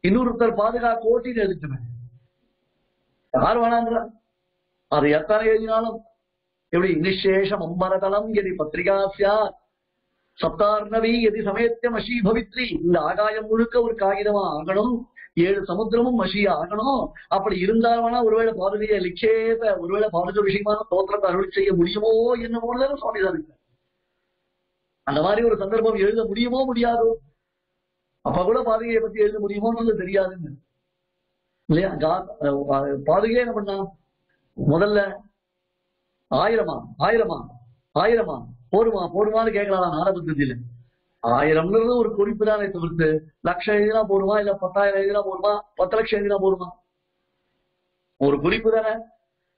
இன்னொருத்தர் பாதுகா கோட்டின்னு எழுதிட்டுவேன். யார் வேணாங்கிற அது எத்தனை எழுதினாலும் எப்படி நிசேஷம் அம்பரதளம் எதி பத்திரிகாசியா சப்தார்ணவி எதி சமயத்தியம் மஷி பவித்ரி. இந்த ஆகாயம் முழுக்க ஒரு காகிதமா ஆகணும், 7 சமுத்திரமும் மஷியா ஆகணும். அப்படி இருந்தாலும் ஒருவேளை பாதுகைய லிக்கேத ஒருவேளை பாதுக விஷயமான தோற்றத்தை அருள் செய்ய முடியுமோ என்னமோன்னு சுவாமிதான் இருக்கு. அந்த மாதிரி ஒரு சந்தர்ப்பம் எழுத முடியுமோ முடியாதோ, அப்ப கூட பாதுகையை பத்தி எழுத முடியுமோன்னு தெரியாதுன்னு இல்லையா? பாதுகையே என்ன பண்ணா முதல்ல 1000 போடுமான்னு கேட்கலாம் ஆரம்பத்தில். 1000 ஒரு குறிப்பு தானே தவிர்த்து லட்சம் எழுதினா போடுமா, இல்ல 10,000 எழுதினா போடுமா, 10 லட்சம் எழுதினா போடுமா, ஒரு குறிப்பு தானே.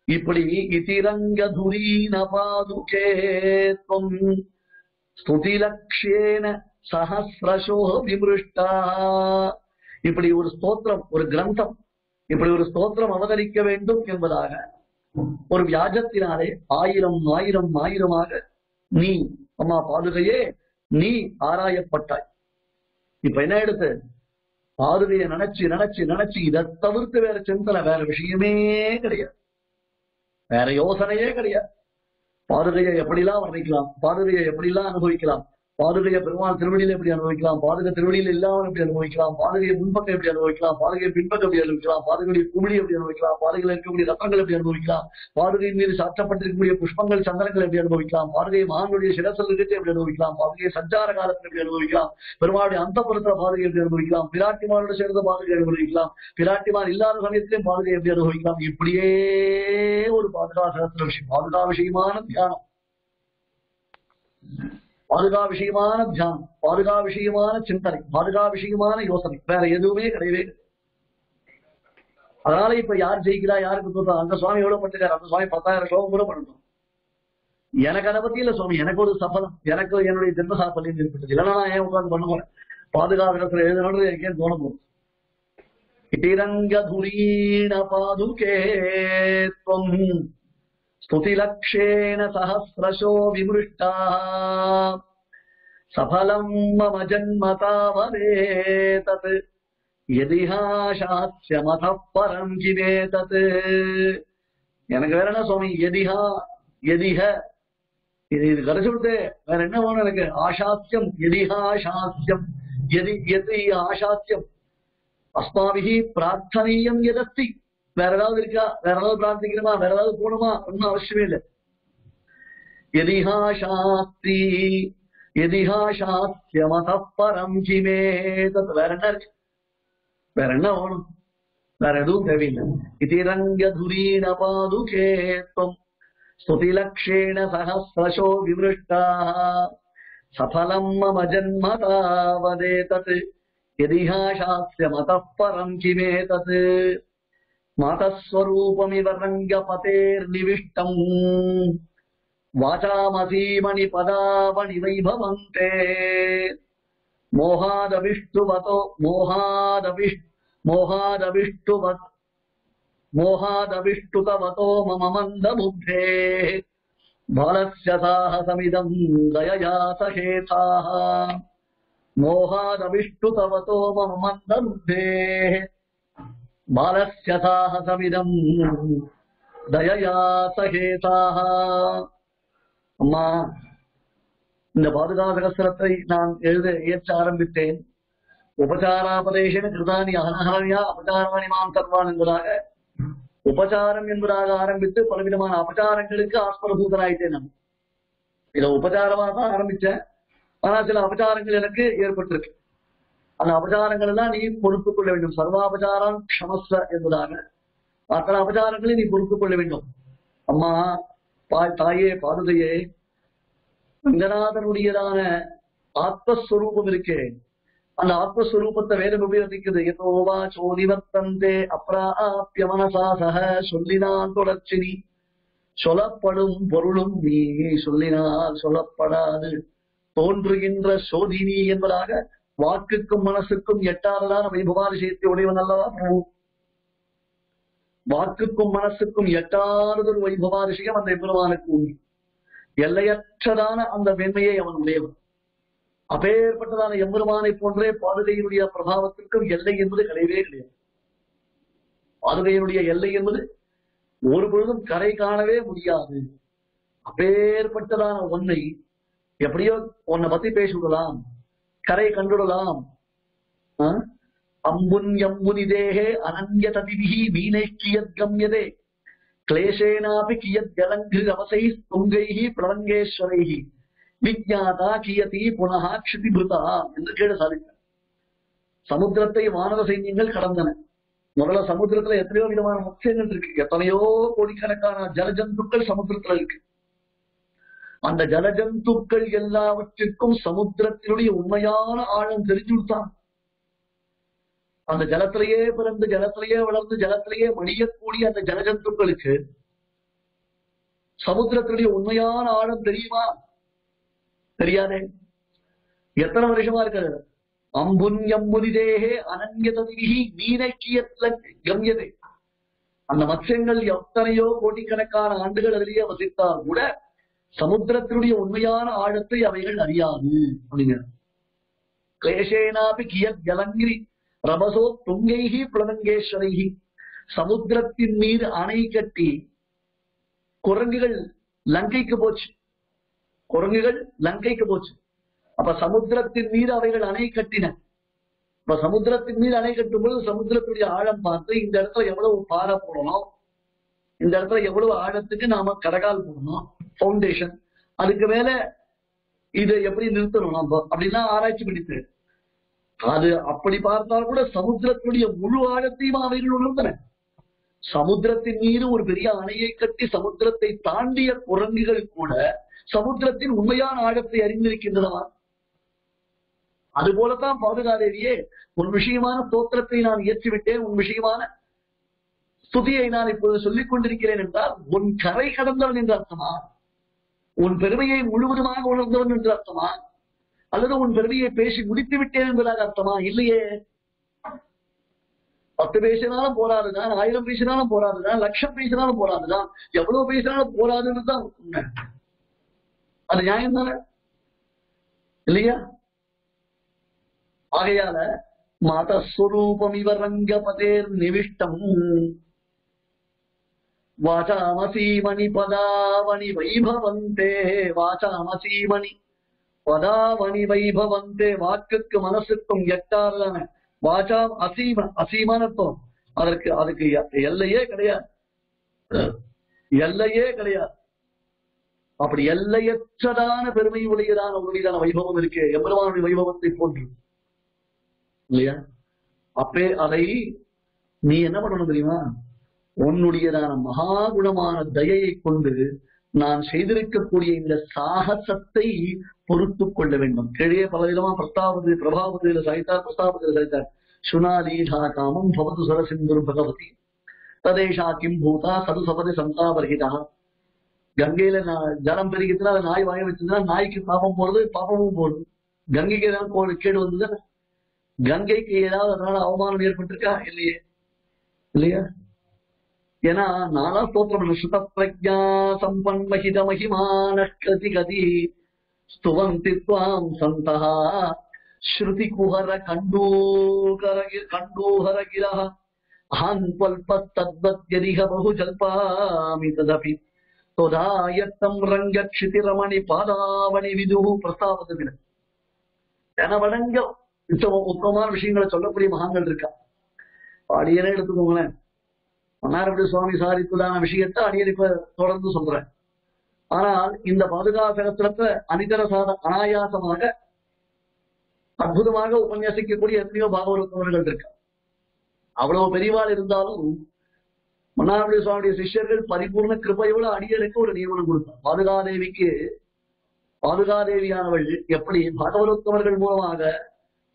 இப்படி இதிரங்க துரீண பாதுகேத்வம் ஸ்துதிலக்ஷேன சஹஸ்ரசோ விமிருஷ்டா. இப்படி ஒரு ஸ்தோத்திரம், ஒரு கிரந்தம், இப்படி ஒரு ஸ்தோத்திரம் அவதரிக்க வேண்டும் என்பதாக ஒரு வியாஜத்தினாலே 1000 நீ அம்மா பாதுகையே நீ ஆராயப்பட்டாய். இப்ப என்ன எடுத்து பாதுகையை நினைச்சு இதை தவிர்த்து வேற சிந்தனை, வேற விஷயமே கிடையாது, வேற யோசனையே கிடையாது. பாதுகையை எப்படிலாம் வர்ணிக்கலாம், பாதுகையை எப்படிலாம் அனுபவிக்கலாம், பாதுகைய பெருமாள் திருவடியில எப்படி அனுபவிக்கலாம், பாதுகை திருவடியில இல்லாமல் எப்படி அனுபவிக்கலாம், பாதுகையை முன்பக்கம் எப்படி அனுபவிக்கலாம், பாதுகையை பின்பக்கம் எப்படி அனுபவிக்கலாம், பாதுகையுடைய குமிழி எப்படி அனுபவிக்கலாம், பாதுகையில் இருக்கக்கூடிய ரத்தங்கள் எப்படி அனுபவிக்கலாம், பாதுகையின் மீது சாற்றப்பட்டிருக்கக்கூடிய புஷ்பங்கள் சந்தனங்கள் எப்படி அனுபவிக்கலாம், பாதுகையை மகானுடைய சிரசல் இருக்கத்தை எப்படி அனுபவிக்கலாம், பாதுகையை சஞ்சார காலத்தில் எப்படி அனுபவிக்கலாம், பெருமாளுடைய அந்த பாதுகை எப்படி அனுபவிக்கலாம், பிராட்டிமாரோட சேர்ந்த பாதுகை அனுபவிக்கலாம், பிராட்டிமார் இல்லாத சமயத்திலையும் பாதுகை எப்படி அனுபவிக்கலாம். இப்படியே ஒரு பாதுகா சகஸ்திர விஷயம், பாதுகா விஷயமான தியானம், பாதுகா விஷயமான தியானம், பாதுகா விஷயமான சிந்தனை, பாதுகா விஷயமான யோசனை, வேற எதுவுமே கிடையவே. அதனால இப்ப யார் ஜெயிக்கிறா, யாருக்கு தோற்றா, அந்த சுவாமி எவ்வளவு பண்ணிருக்காரு, அந்த சுவாமி 10,000 ஸ்லோகம் கூட பண்ணணும். எனக்கு அதை பத்தி இல்ல சுவாமி, எனக்கு ஒரு சபலம், எனக்கு என்னுடைய ஜென்ம சாப்பல்யம் ஏற்பட்டது. இல்லைன்னா நான் ஏன் உட்கார்ந்து பண்ண போறேன், பாதுகாப்பு எழுதணும்னு எனக்கே தோண போகும். இட்டிரங்கதுரீண பாதுகே த்வம் स्तुतिलक्षेण सहस्रशो विमृष्टा सफलं मम जन्म तावदेतत् यदिहाशास्य मतः परं किमेतत्. எனக்கு வேற என்ன சுவாமி, எதிஹா எதிஹ இது கடைசி விட்டு வேற என்ன வேணும் எனக்கு, ஆசாஸ்யம், எதிஹாசாஸ்யம், எதி எதி ஆசாஸ்யம், அஸ்மாபிஹி பிரார்த்தனீயம் எதஸ்தி. வேற ஏதாவது இருக்கா, வேற ஏதாவது பிரார்த்திக்கணுமா, வேற ஏதாவது போகணுமா, ஒன்னும் அவசியமே இல்லை. எதிஹாசாஸ்தி எதிஹாசாஸ்ய மதः பரம் கிமேதத். வேற என்ன இருக்கு, வேற என்ன வேணும், வேற எதுவும் தேவையில்லை. இதிரங்கதுரீண பாதுகே த்வம் ஸ்துதிலக்ஷேண சஹஸ்ரசோ விமృஷ்டாः சஃபலம் மம ஜன்ம தாவதேதத் यदिहाशास्य मतः परं किमेतत्. मातस्वरूपमिव रङ्गपतेर्निविष्टम् वाचामसीमणि पदावणि वैभवन्ते मोहादविष्टुतवतो मम मन्दबुद्धेः बालस्य साहसमिदं दयया सहेताः. मोहादविष्टुतवतो मम मन्दबुद्धेः बालस्य साहसमिदं दयया सहेताः. அம்மா, இந்த பாதுகா சகஸ்திரத்தை நான் இயற்ற ஆரம்பித்தேன். உபசாராபதேசன கிருதானி அகனஹரணியா அபசாராணி மாம் சர்வான் என்பதாக உபசாரம் என்பதாக ஆரம்பித்து பலவிதமான அபசாரங்களுக்கு ஆஸ்பரபூதனாயிட்டேன். நான் இத உபசாரமாக தான் ஆரம்பிச்சேன். ஆனா சில அபசாரங்கள் எனக்கு ஏற்பட்டிருக்கு. அந்த அபசாரங்கள் எல்லாம் நீ பொறுத்துக் கொள்ள வேண்டும். சர்வாபசாரம் க்ஷமஸ்வ என்பதாக அத்தனை அபசாரங்களை நீ பொறுத்துக் கொள்ள வேண்டும். அம்மா, தாயே, பாதுகையே, ரங்கநாதனுடையதான ஆத்மஸ்வரூபம் இருக்கே, அந்த ஆத்மஸ்வரூபத்தை வேதம் உபயோகிக்குது. எதோவா சோதிவர்த்தந்தே அப்ராப்ய மனசா சக சொல்லினான் தொடர்ச்சினி. சொல்லப்படும் பொருளும் நீ சொல்லினால் சொல்லப்படாது தோன்றுகின்ற சோதினி என்பதாக வாக்குக்கும் மனசுக்கும் எட்டாததான வைபவாதிசயத்தை உடையவன் அல்லவா. வாக்குக்கும் மனசுக்கும் எட்டாததொரு வைபவாதிசயம் அந்த எம்பெருமானுக்கு உண்டு. எல்லையற்றதான அந்த மென்மையை அவன் உடையவன். அப்பேற்பட்டதான எம்பெருமானை போன்றே பாதுகையினுடைய பிரபாவத்திற்கும் எல்லை என்பது கிடையவே கிடையாது. பாதுகையினுடைய எல்லை என்பது ஒரு பொழுதும் கரை காணவே முடியாது. அப்பேற்பட்டதான ஒன்னை எப்படியோ உன்னை பத்தி பேசிவிடலாம், கரை கண்டுடலாம். அம்புன் எம்புனி தேகே அனன்ய ததிபிஹி மீனை கியத் கம்யதே கிளேசேனாபி கியத் ஜலங்கிரு அவசை துங்கைஹி பிரலங்கேஸ்வரைஹி விஜ்ஞாதா கியதி புனஹா க்ஷிதிபிருதா என்று கேடு சாதிக்க. சமுத்திரத்தை வானர சைன்யங்கள் கடந்தன. முதல்ல சமுத்திரத்துல எத்தனையோ விதமான மத்சியங்கள் இருக்கு. எத்தனையோ கோடிக்கணக்கான ஜலஜந்துக்கள் சமுத்திரத்துல இருக்கு. அந்த ஜலஜந்துக்கள் எல்லாவற்றிற்கும் சமுத்திரத்தினுடைய உண்மையான ஆழம் தெரிஞ்சு கொடுத்தான். அந்த ஜலத்திலேயே பிறந்து ஜலத்திலேயே வளர்ந்து ஜலத்திலேயே மடியக்கூடிய அந்த ஜலஜந்துக்களுக்கு சமுத்திரத்தினுடைய உண்மையான ஆழம் தெரியுமா? தெரியாதே. எத்தனை வருஷமா இருக்கிறது? அம்புன் எம்புனி தேகே அனன்ய ததிபிஹி மீனைக்கியத் கம்யதே. அந்த மத்ஸ்யங்கள் எத்தனையோ கோடிக்கணக்கான ஆண்டுகள் அதிலேயே வசித்தால் கூட சமுத்திரத்தினுடைய உண்மையான ஆழத்தை அவைகள் அறியாது அப்படிங்கிற. கிளேசேனாபி கியத் ஜலங்கிரி ரபசோ துங்கைஹி புலனங்கேஸ்வரைஹி. சமுத்திரத்தின் மீது அணை கட்டி குரங்குகள் லங்கைக்கு போச்சு. அப்ப சமுத்திரத்தின் மீது அவைகள் அணை கட்டின. இப்ப சமுத்திரத்தின் மீது அணை கட்டும் பொழுது சமுத்திரத்துடைய ஆழம் பார்த்து இந்த இடத்துல எவ்வளவு பாறை போடணும், இந்த இடத்துல எவ்வளவு ஆழத்துக்கு நாம கடகால் போடணும், பவுண்டேஷன், அதுக்கு மேல இதை எப்படி நிறுத்தணும் நம்ம அப்படின்னா ஆராய்ச்சி பண்ணிட்டு அது அப்படி பார்த்தால் கூட சமுத்திரத்துடைய முழு ஆழத்தையும் அவைகள் உணர்ந்தன. சமுத்திரத்தின் மீது ஒரு பெரிய அணையை கட்டி சமுத்திரத்தை தாண்டிய குரங்குகள் கூட சமுத்திரத்தின் உண்மையான ஆழத்தை அறிந்திருக்கின்றனவா? அது போலத்தான் பாதுகாதேவியே, உன் விஷயமான தோத்திரத்தை நான் இயற்றிவிட்டேன், உன் விஷயமான ஸ்துதியை நான் இப்போது சொல்லிக் கொண்டிருக்கிறேன் என்றால் உன் கரை கடந்தவன் என்று அர்த்தமா? உன் பெருமையை முழுவதுமாக உணர்ந்தவன் என்று அர்த்தமா? அல்லது உன் பெருமையை பேசி முடித்து விட்டேன் என்பதாக அர்த்தமா? இல்லையே. 10 பேசினாலும் போராதுதான், 1000 பேசினாலும் போராதுதான், 1,00,000 பேசினாலும் போராதுதான், எவ்வளவு பேசினாலும் போராதுன்னு தான் உண்மை. அது நியாயம் தானே இல்லையா? ஆகையால மாதஸ்வரூபம் இவ ரங்கபதேர் நிவிஷ்டம் வாசாமசீமணி பதாவணி வைபவந்தே. வாசாமசீமணி பதாவணி வைபவந்தே, வாக்குக்கு மனசுக்கும் எட்டாறுதான வாசாம் அசீம, அசீமனத்துவம். அதுக்கு எல்லையே கிடையாது, எல்லையே கிடையாது. அப்படி எல்லையற்றதான பெருமை உடையதான உடையதான வைபவம் இருக்கு எம்பெருமானுடைய வைபவத்தை போன்று இல்லையா? அப்பே அதை நீ என்ன பண்ணணும் தெரியுமா? உன்னுடையதான மகாகுணமான தயையை கொண்டு நான் செய்திருக்கக்கூடிய இந்த சாகசத்தை பொறுத்து கொள்ள வேண்டும். கீழே பலவிதமா பிரஸ்தாபத்தில் பிரபாவத்தில் சாய்த்தார், பிரஸ்தாபத்தில் சாய்த்தார். சுனாதீஷா காமம் பவது சுரசிந்து பகவதி ததேஷா கிம் பூதா சது சபதி சந்தாபர்கிதா. கங்கையில ஜலம் பெருகிச்சுன்னா அதை நாய் வாய வச்சிருந்தா நாய்க்கு பாப்பம் போறது, பாப்பமும் போறது. கங்கைக்கு ஏதாவது கேடு வந்தது, கங்கைக்கு ஏதாவது அதனால அவமானம் ஏற்பட்டிருக்கா? இல்லையே, இல்லையா? ஏன்னா நாளா ஸ்தோத்திரம் சுத பிரஜா சம்பன்மஹித மகிமான கதி கதி ஸ்துவந்தி த்வாம் சந்தஹ ஸ்ருதி குஹர கண்டூஹர கிரஹ அஹம் பல்பத்தத்வத்யதிஹ பஹு ஜல்பாமி ததபி தொதாயத்தம் ரங்க க்ஷிதிரமணி பாதாவணி விதுஹு. பிரஸ்தாபத்தில் என வழங்க உத்தமமான விஷயங்களை சொல்லக்கூடிய மகான்கள் இருக்கா. அடியனே எடுத்துக்கோங்களேன், மன்னார்குடி சுவாமி சாதிப்புதான விஷயத்தை அடியன் இப்ப தொடர்ந்து சொல்றேன். ஆனால் இந்த பாதுகாசகத்திரத்தை அனிதரசாத அனாயாசமாக அற்புதமாக உபன்யாசிக்கக்கூடிய எத்தனையோ பாகவதவர்கள் இருக்கா. அவ்வளவு பெரியவாள் இருந்தாலும் மன்னார்குடி சுவாமியுடைய சிஷ்யர்கள் பரிபூர்ண கிருபையோட அடியனுக்கு ஒரு நியமனம் கொடுத்தார். பாதுகாதேவிக்கு, பாதுகாதேவியானவள் எப்படி பாகவதவர்கள் மூலமாக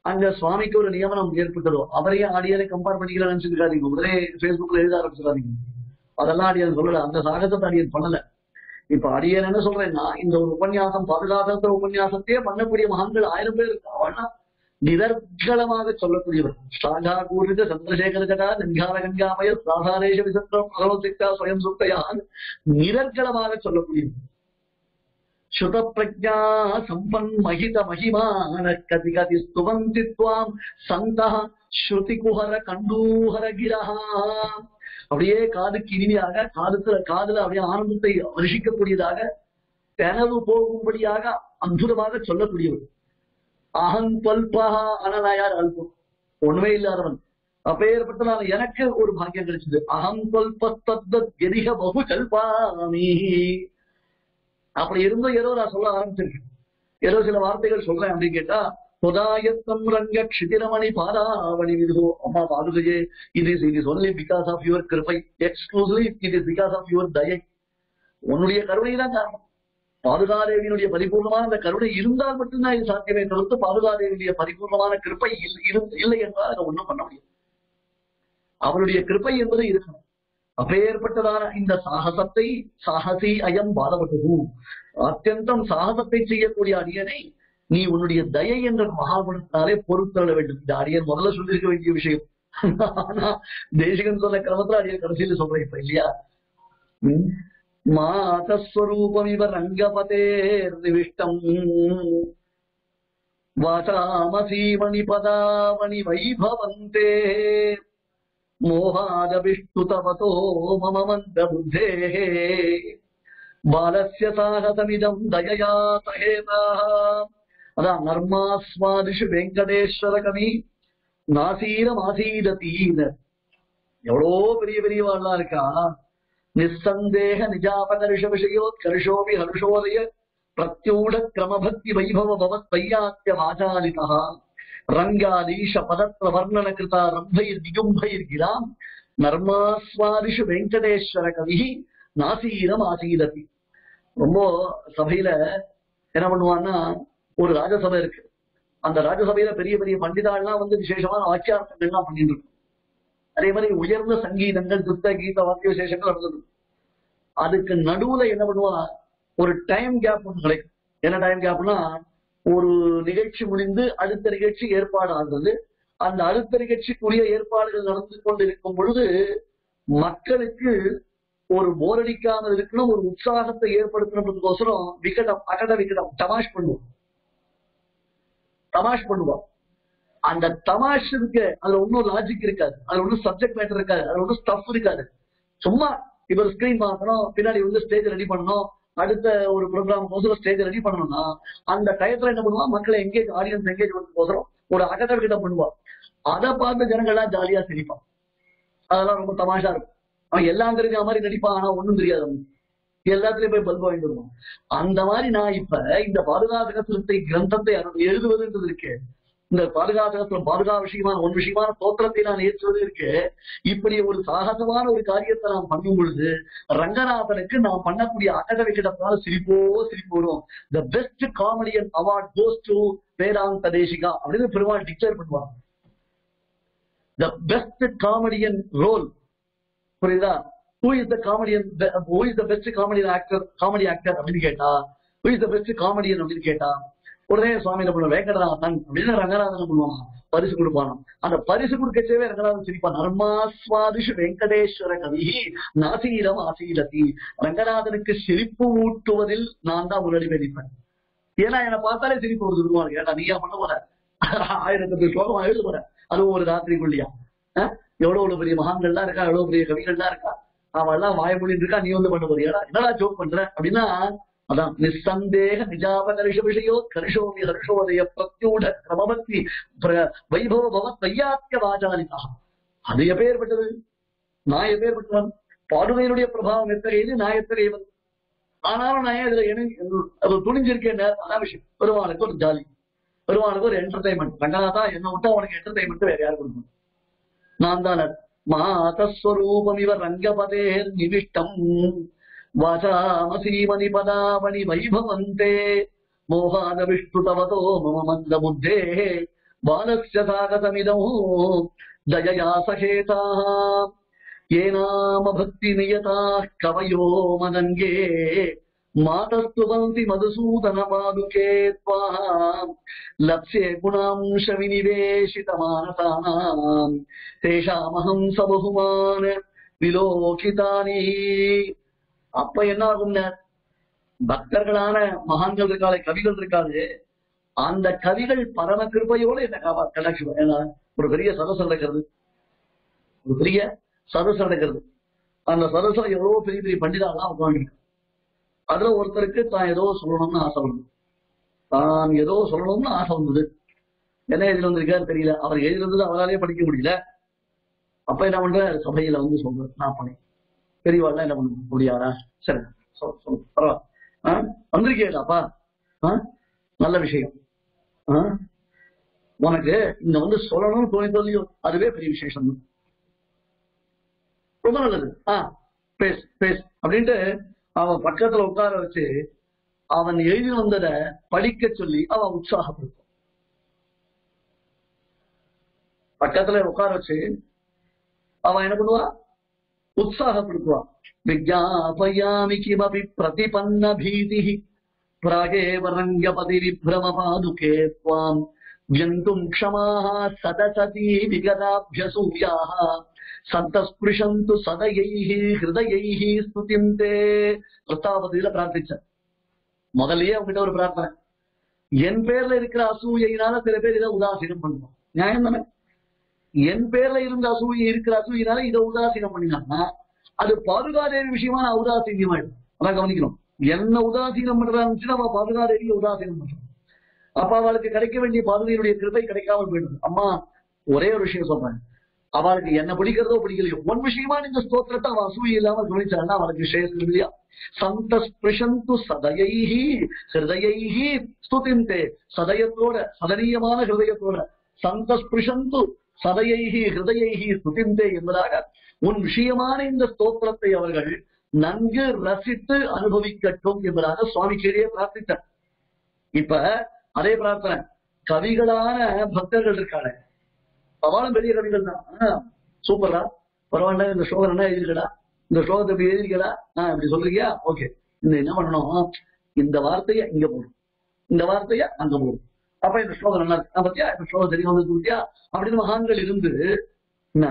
அங்க சுவாமிக்கு ஒரு நியமனம் ஏற்பட்டதோ அவரையும் அடியனை கம்பேர் பண்ணிக்கலாம் நினைச்சிருக்காதீங்க. உடனே பேஸ்புக்ல எழுத ஆரம்பிச்சிடாதீங்க. அதெல்லாம் அடியன் சொல்லல, அந்த சாகசத்தை அடியன் பண்ணல. இப்ப அடியன் என்ன சொல்றேன்னா, இந்த ஒரு உபன்யாசம் பாதுகாத்த உபன்யாசத்தையே பண்ணக்கூடிய மகான்கள் 1000 பேர் இருக்காங்கன்னா நிதர்கலமாக சொல்லக்கூடியவர். ஸ்ராகா கூறித சந்திரசேகர ஜடா நங்கார கங்காமய சாதாரேஷ விசத்திரம் பகவத்கா ஸ்வயம் சுத்தையான் நிதர்கலமாக சொல்லக்கூடியவர். சுத பிரஜா சம்பன் மகித மகிமான கதி கதி ஸ்துவந்தி த்வாம் சந்தஹ ஸ்ருதி குஹர கண்டூஹர கிரஹா. அப்படியே காதுக்கு இனிமையாக, காதுல அப்படியே ஆனந்தத்தை வருஷிக்கக்கூடியதாக, கனவு போகும்படியாக அற்புதமாக சொல்லக்கூடியவர். அகங் பல்பஹா, அனநாயார் அல்பம், ஒண்ணுமே இல்லாதவன். அப்பேற்பட்டதான எனக்கு ஒரு பாக்கியம் கிடைச்சது. அகம் பல்பத்தத் எதிக பகு கல்பாமி. அப்படி இருந்தும் ஏதோ நான் சொல்ல ஆரம்பிச்சிருக்கேன், ஏதோ சில வார்த்தைகள் சொல்றேன் அப்படின்னு கேட்டா, புதாயத்தம் ரங்க க்ஷிதிரமணி பாதாவணி விதுஹு. அம்மா பாதுகையே, it is only because of your கிருபை, exclusively it is because of your தயை. உன்னுடைய கருணை தான் காரணம். பாதுகாதேவியினுடைய பரிபூர்ணமான அந்த கருணை இருந்தால் மட்டும்தான் இது சாத்தியமே தவிர்த்து பாதுகாதேவியுடைய பரிபூர்ணமான கிருப்பை இல்லை என்றால் அதை ஒண்ணும் பண்ண முடியும். அவருடைய கிருப்பை என்பது இருக்கணும். அப்பேற்பட்டதான இந்த சாகசத்தை, சாகசி அயம் பாதவட்டு, அத்தியந்தம் சாகசத்தை செய்யக்கூடிய அடியனை நீ உன்னுடைய தயை என்ற மகாகுணத்தினாலே பொறுத்தள்ள வேண்டும். இந்த அடியன் முதல்ல சொல்லியிருக்க வேண்டிய விஷயம். ஆனா தேசிகன் சொன்ன கிரமத்துல அடியன் கடைசியில சொல்றேன் இப்ப இல்லையா. மாதஸ்வரூபம் இவ ரங்கபதேர் நிவிஷ்டம் வாசாமசீமணி பதாவணி வைபவந்தே மோகாதபிஷ்டுதவதோ மம மந்த புத்தேः பாலஸ்ய சாகசமிதம் தயயா சஹேதா அதான் நர்மாஸ்வாதிஷு வெங்கடேஸ்வர கவி நாசீரம் ஆசீரத்தீன. எவ்வளோ பெரிய பெரியவாள்லாம் இருக்கா. நிசந்தேக நிஜாபகர்ஷ விஷயோத்கர்ஷோபி ஹர்ஷோதய பிரத்யூட கிரமபக்தி வைபவ பவத் வையாத்திய வாசாலிதா ரங்காதீஷ பதத்ர வர்ணன கிருதா ரம்பைர் திகும்பைர் கிராம் நர்மாஸ்வாதிஷு வெங்கடேஸ்வர கவி நாசீரம் ஆசீரதி. ரொம்ப சபையில என்ன பண்ணுவான்னா, ஒரு ராஜசபை இருக்கு. அந்த ராஜசபையில பெரிய பெரிய பண்டிதாள்லாம் வந்து விசேஷமான வாக்கியார்த்தங்கள்லாம் பண்ணிட்டு இருக்கும். அதே மாதிரி உயர்ந்த சங்கீதங்கள், துத்த கீத வாக்கிய விசேஷங்கள் நடந்தது. அதுக்கு நடுவுல என்ன பண்ணுவான், ஒரு டைம் கேப் ஒன்று கிடைக்கும். என்ன டைம் கேப்னா, ஒரு நிகழ்ச்சி முடிந்து அடுத்த நிகழ்ச்சி ஏற்பாடு ஆகுது. அந்த அடுத்த நிகழ்ச்சிக்குரிய ஏற்பாடுகள் நடந்து கொண்டிருக்கும் பொழுது மக்களுக்கு ஒரு போரடிக்காமல் இருக்கணும், ஒரு உற்சாகத்தை ஏற்படுத்தணுன்றதுக்கோசரம் விகடம் அகட விகடம் தமாஷ் பண்ணுவோம். அந்த தமாஷ் இருக்கு, அதுல ஒன்னும் லாஜிக் இருக்காது, அதுல ஒன்னும் சப்ஜெக்ட் மேட்டர் இருக்காது, அதுல ஒன்னும் ஸ்டஃப் இருக்காது. சும்மா இப்ப ஒரு ஸ்கிரீன் பார்க்கணும், பின்னாடி வந்து ஸ்டேஜ் ரெடி பண்ணணும், அடுத்த ஒரு ப்ரோக்ராம் ஸ்டேஜ் ரெடி பண்ணணும்னா அந்த டயத்துல என்ன பண்ணுவான், மக்களை எங்கேஜ் ஆடியன்ஸ் எங்கேஜ் பண்ணதுக்கோசரம் ஒரு அகட விகடம் பண்ணுவான். அதை பார்த்து ஜனங்கள்லாம் ஜாலியா சிரிப்பான். அதெல்லாம் ரொம்ப தமாஷா இருக்கும். அவன் எல்லாம் தெரிஞ்ச மாதிரி நடிப்பான், ஆனா ஒண்ணும் தெரியாது. எல்லாத்துலயும் போய் பல்பு வாங்கிட்டு வருவான். அந்த மாதிரி நான் இப்ப இந்த பாதுகாசகத்திரத்தை கிரந்தத்தை எழுதுவதுன்றது இருக்கு. இந்த பாதுகாசகத்திரம் பாதுகா விஷயமான தோற்றத்தை நான் ஏற்றுவது இருக்கு. இப்படி ஒரு சாகசமான ஒரு காரியத்தை நான் பண்ணும் பொழுது ரங்கநாதனுக்கு நான் பண்ணக்கூடிய அகட விகடத்தால சிரிப்போ சிரிப்பு வரும். The best comedian award goes to வேதாந்த தேசிகா அப்படின்னு பெருமாள் டிக்ளேர் பண்ணுவாங்க. த பெஸ்ட் காமெடியன் ரோல், புரியுதா? Who is the comedian? Who is the best comedy actor அப்படின்னு கேட்டா, who is the best comedian அப்படின்னு கேட்டா, உடனே சுவாமி என்ன பண்ணுவோம், வேங்கடநாதன் அப்படின்னு ரங்கநாதன் பண்ணுவாங்க, பரிசு கொடுப்பானோ. அந்த பரிசு கொடுக்கச்சேவே ரங்கநாதன் சிரிப்பான். நர்மாஸ்வாதிஷு வெங்கடேஸ்வர கவி நாசீரம் ஆசீரதி. ரங்கநாதனுக்கு சிரிப்பு ஊட்டுவதில் நான் தான் முன்னாடி நிற்பேன். ஏன்னா என்னை பார்த்தாலே சிரிப்பு வருது. ஏன்னா நீயா பண்ண போற, 1008 ஸ்லோகம் எழுத போற, அதுவும் ஒரு ராத்திரிக்குள்ளியா. எவ்வளவு பெரிய மகான்கள்லாம் இருக்கா, எவ்வளவு பெரிய கவிகள்லாம் இருக்கா, அவன் எல்லாம் வாயமொழின்னு இருக்கா, நீ வந்து பண்ண போறியா, என்னடா ஜோக் பண்ற அப்படின்னா, அதான் நிசந்தேக நிஜாபகர்ஷ விஷயோ கர்ஷோமி ஹர்ஷோதய பிரத்யூட கிரமபக்தி வைபவ பவத் வையாத்திய வாசாலிதா. அது எப்பேற்பட்டது, நான் எப்பேற்பட்டவன், பாடுகையினுடைய பிரபாவம் எத்தகையது, நான் எத்தகையவன். ஆனாலும் நான் இதுல துணிஞ்சிருக்கேன். அதான் விஷயம். பெருமாளுக்கு ஒரு ஜாலி, பெருமாளுக்கு ஒரு என்டர்டைன்மெண்ட். ரங்கநாதா என்ன விட்டா உனக்கு என்டர்டைன்மெண்ட் வேற யாரு கொடுக்கணும்? நான் தான் மாதஸ்வரூபம் இவர் ரங்கபதேர் நிவிஷ்டம் வாசாமசீமணி பதாவணி வைபவந்தே மோகாத விஷ்ணு தவதோ மம மந்த புத்தே பாலஸ்ய சாகசமிதோ தயயா சகேதா ஏநாம பக்தி நியதா கவயோ மதங்கே மாதஸ்துவந்தி மதுசூதன பாதுகே த்வாம் லப்சே குணாம்ச விநிவேஷித மானசானாம் தேஷாமஹம் சபகுமான விலோகிதானி. அப்ப என்ன ஆகும்னா, பக்தர்களான மகான்கள் இருக்காளே, கவிகள் இருக்காது, அந்த கவிகள் பரம கிருபையோடு என்ன கடாட்சி. ஒரு பெரிய சதசு நடக்கிறது, அந்த சதசுல எவ்வளவு பெரிய பெரிய பண்டிதாலாம் உட்காந்துருக்கு. அதுல ஒருத்தருக்கு தான் ஏதோ சொல்லணும்னு ஆசை வந்தது. என்ன எழுதி வந்திருக்காரு தெரியல, அவர் எழுதி வந்தது அவராலேயே படிக்க முடியல. அப்ப என்ன பண்ற, சபையில வந்து சொல்ற, நான் பண்ணேன், பெரியவாள்லாம் என்ன பண்ண முடியாதா, சரி பரவாயில்ல, வந்திருக்கேடாப்பா, நல்ல விஷயம், உனக்கு இங்க வந்து சொல்லணும்னு தோணியோ அதுவே பெரிய விசேஷம், ரொம்ப நல்லது, பேஸ் அப்படின்ட்டு அவன் பக்கத்துல உட்கார வச்சு அவன் எழுதி வந்ததை படிக்க சொல்லி அவன் உற்சாகப்படுத்தும். பக்கத்துல உட்கார வச்சு அவன் என்ன பண்ணுவான், உற்சாகப்படுத்துவான். விஜாபயாமி கிமபி பிரதிபன்ன பீதி பிராகேவ ரங்கபதி விப்ரம பாதுகே த்வாம் வியந்தும் க்ஷமாஹ சதசதி விகதாப்யசூயாஹ சந்தஸ்பிருஷந்து சதயைஹி ஹிருதயைஹி ஸ்துதிந்தே. பிரஸ்தாபதியில பிரார்த்திச்ச முதல்லயே அவங்ககிட்ட ஒரு பிரார்த்தனை, என் பேர்ல இருக்கிற அசூயினால சில பேர் இதை உதாசீனம் பண்ணுவோம். நியாயம் தானே? என் பேர்ல இருந்த இருக்கிற அசூயினால இதை உதாசீனம் பண்ணினாங்கன்னா அது பாதுகாதேவி விஷயமான உதாசீனியமாயிடும். அதான் கவனிக்கணும். என்ன உதாசீனம் பண்றான்னு நம்ம பாதுகாதேவியை உதாசீனம் பண்றோம். அப்ப அவளுக்கு கிடைக்க வேண்டிய பார்வையினுடைய கிருபை கிடைக்காமல் போயிடுது. அம்மா ஒரே ஒரு விஷயம் சொல்றேன், அவளுக்கு என்ன பிடிக்கிறதோ பிடிக்கலையோ ஒன் விஷயமா இந்த ஸ்தோத்திரத்தை அவன் அசூயை இல்லாம கவனிச்சான்னா அவளுக்கு விஷயம் இல்லையா? சந்தஸ்பிருஷந்து சதயைஹி ஹிருதயைஹி ஸ்துதிந்தே, சதயத்தோட சதனீயமான ஹிருதயத்தோட சந்தஸ்பிருஷந்து சதயைஹி ஹிருதயைஹி ஸ்துதிந்தே என்பதாக உன் விஷயமான இந்த ஸ்தோத்திரத்தை அவர்கள் நன்கு ரசித்து அனுபவிக்கட்டும் என்பதாக சுவாமி கீழே பிரார்த்தித்தார். இப்ப அதே பிரார்த்தனை கவிகளான பக்தர்கள் இருக்காங்க, அவளும் பெரிய கவிகள் தான். சூப்பரா, பரவாயில்ல, இந்த ஸ்லோகம் என்ன எழுதிருக்கடா, இந்த ஸ்லோகத்தை இப்படி எழுதிருக்கடா, இப்படி சொல்றீங்க, ஓகே, இந்த என்ன பண்ணணும், இந்த வார்த்தைய இங்க போடும், இந்த வார்த்தைய அங்க போடும், அப்ப இந்த ஸ்லோகம் நல்லா இருக்கு, பத்தியா இந்த ஸ்லோகம் தெரியும் வந்து பத்தியா அப்படின்னு மகான்கள் இருந்து என்ன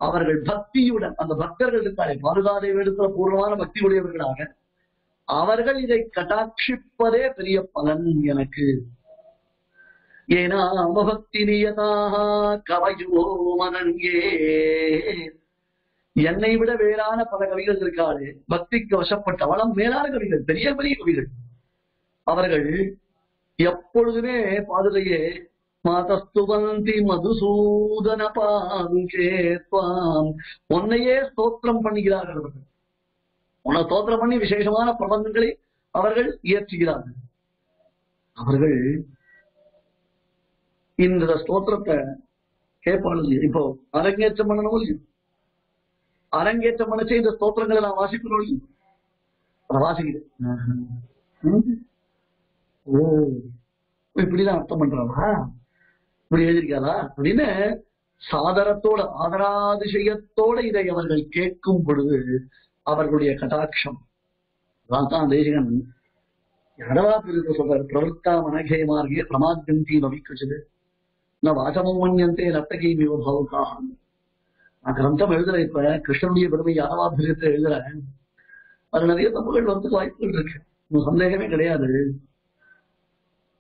அவர்கள் பக்தியுடன் அந்த பக்தர்கள் இருக்காளே பாதுகாதேவி இடத்துல பூர்வமான பக்தி உடையவர்களாக அவர்கள் இதை கட்டாட்சிப்பதே பெரிய பலன் எனக்கு. ஏனா அமபக்தி நியதாக கவயோ மனங்கே, என்னை விட வேறான பல கவிகள் இருக்காளே பக்திக்கு வசப்பட்ட வளம் மேலான கவிகள், பெரிய பெரிய கவிகள், அவர்கள் எப்பொழுதுமே பாதுகையே மாதஸ்துவந்தி மதுசூதன பாதுகே துவாம், உன்னையே ஸ்தோத்திரம் பண்ணுகிறார்கள். அவர்கள் உன்னை ஸ்தோத்திரம் பண்ணி விசேஷமான பிரபந்தங்களை அவர்கள் இயற்றுகிறார்கள். அவர்கள் இந்த ஸ்தோத்திரத்தை கேட்பாங்க. இப்போ அரங்கேற்றம் பண்ணணும் இல்லையா, அரங்கேற்றம் பண்ணச்சே இந்த ஸ்தோத்திரங்களை நான் வாசிக்கணும் இல்லையா, அதை வாசிக்கிறேன். ஓ இப்படிதான் அர்த்தம் பண்றாளா, இப்படி எழுதியிருக்காளா அப்படின்னு சாதரத்தோட ஆதராதிசயத்தோட இதை அவர்கள் கேட்கும் பொழுது அவர்களுடைய கடாட்சம் தான் தேசிகன் யாரவா பிரிவு சொல்றாரு, பிரவர்த்தா மனகே மார்கே பிரமாத்யந்தி நவிக்குச்சது நான் வாசமம் மன்யந்தே நர்த்தகி மிவபவுகா. நான் கிரந்தம் எழுதுறேன், இப்ப கிருஷ்ணனுடைய பெருமை யாரவா பிரியத்தை எழுதுறேன், அது நிறைய தப்புகள் வந்து வாய்ப்புகள் இருக்கு, சந்தேகமே கிடையாது.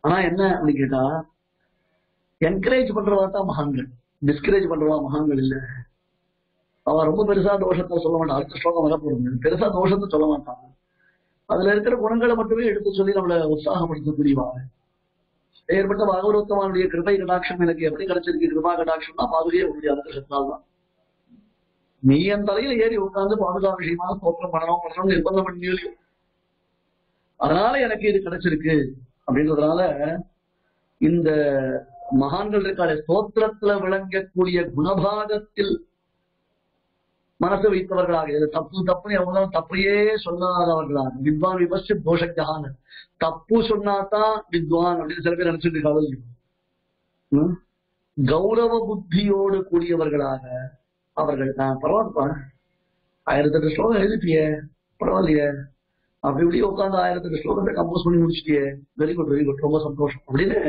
ஆனா என்ன அப்படின்னு கேட்டா, என்கரேஜ் பண்றவா தான் மகான்கள், டிஸ்கரேஜ் பண்றவா மகான்கள் இல்ல. அவ ரொம்ப பெருசா தோஷத்தை சொல்ல மாட்டான், அடுத்த ஸ்லோகம் வர போறது பெருசா தோஷத்தை சொல்ல மாட்டான், அதுல இருக்கிற குணங்களை மட்டுமே எடுத்து சொல்லி நம்மளை உற்சாகப்படுத்தக்கூடியவா. ஏற்பட்ட பாகவதோத்தமானுடைய கிருபை கடாட்சம் எனக்கு எப்படி கிடைச்சிருக்கு, கிருபா கடாட்சம்னா பாதுகையே உங்களுடைய அனுகிரகத்தால் தான். நீ என் தலையில ஏறி உட்கார்ந்து பாதுகா விஷயமா தோற்றம் பண்ணணும் நிர்பந்தம் பண்ணி, அதனால எனக்கு இது கிடைச்சிருக்கு அப்படின்றதுனால இந்த மகான்கள் இருக்காரு ஸ்தோத்திரத்துல விளங்கக்கூடிய குணபாகத்தில் மனசு வைத்தவர்களாக, இது தப்பு தப்புன்னு எவ்வளவு தப்பையே சொல்லாதவர்களாக, வித்வான் விபஸ்ட் தோஷக்கான தப்பு சொன்னாதான் வித்வான் அப்படின்னு சில பேர் நினைச்சிட்டு இருக்காங்க. கௌரவ புத்தியோடு கூடியவர்களாக அவர்கள் பரவாயில்ல 1008 ஸ்லோகம் எழுதிட்டியே பரவாயில்லையே, அப்படி இப்படி உட்காந்து 1008 ஸ்லோகத்தை கம்போஸ் பண்ணி முடிச்சிட்டியே, வெரி குட் வெரி குட், ரொம்ப சந்தோஷம் அப்படின்னு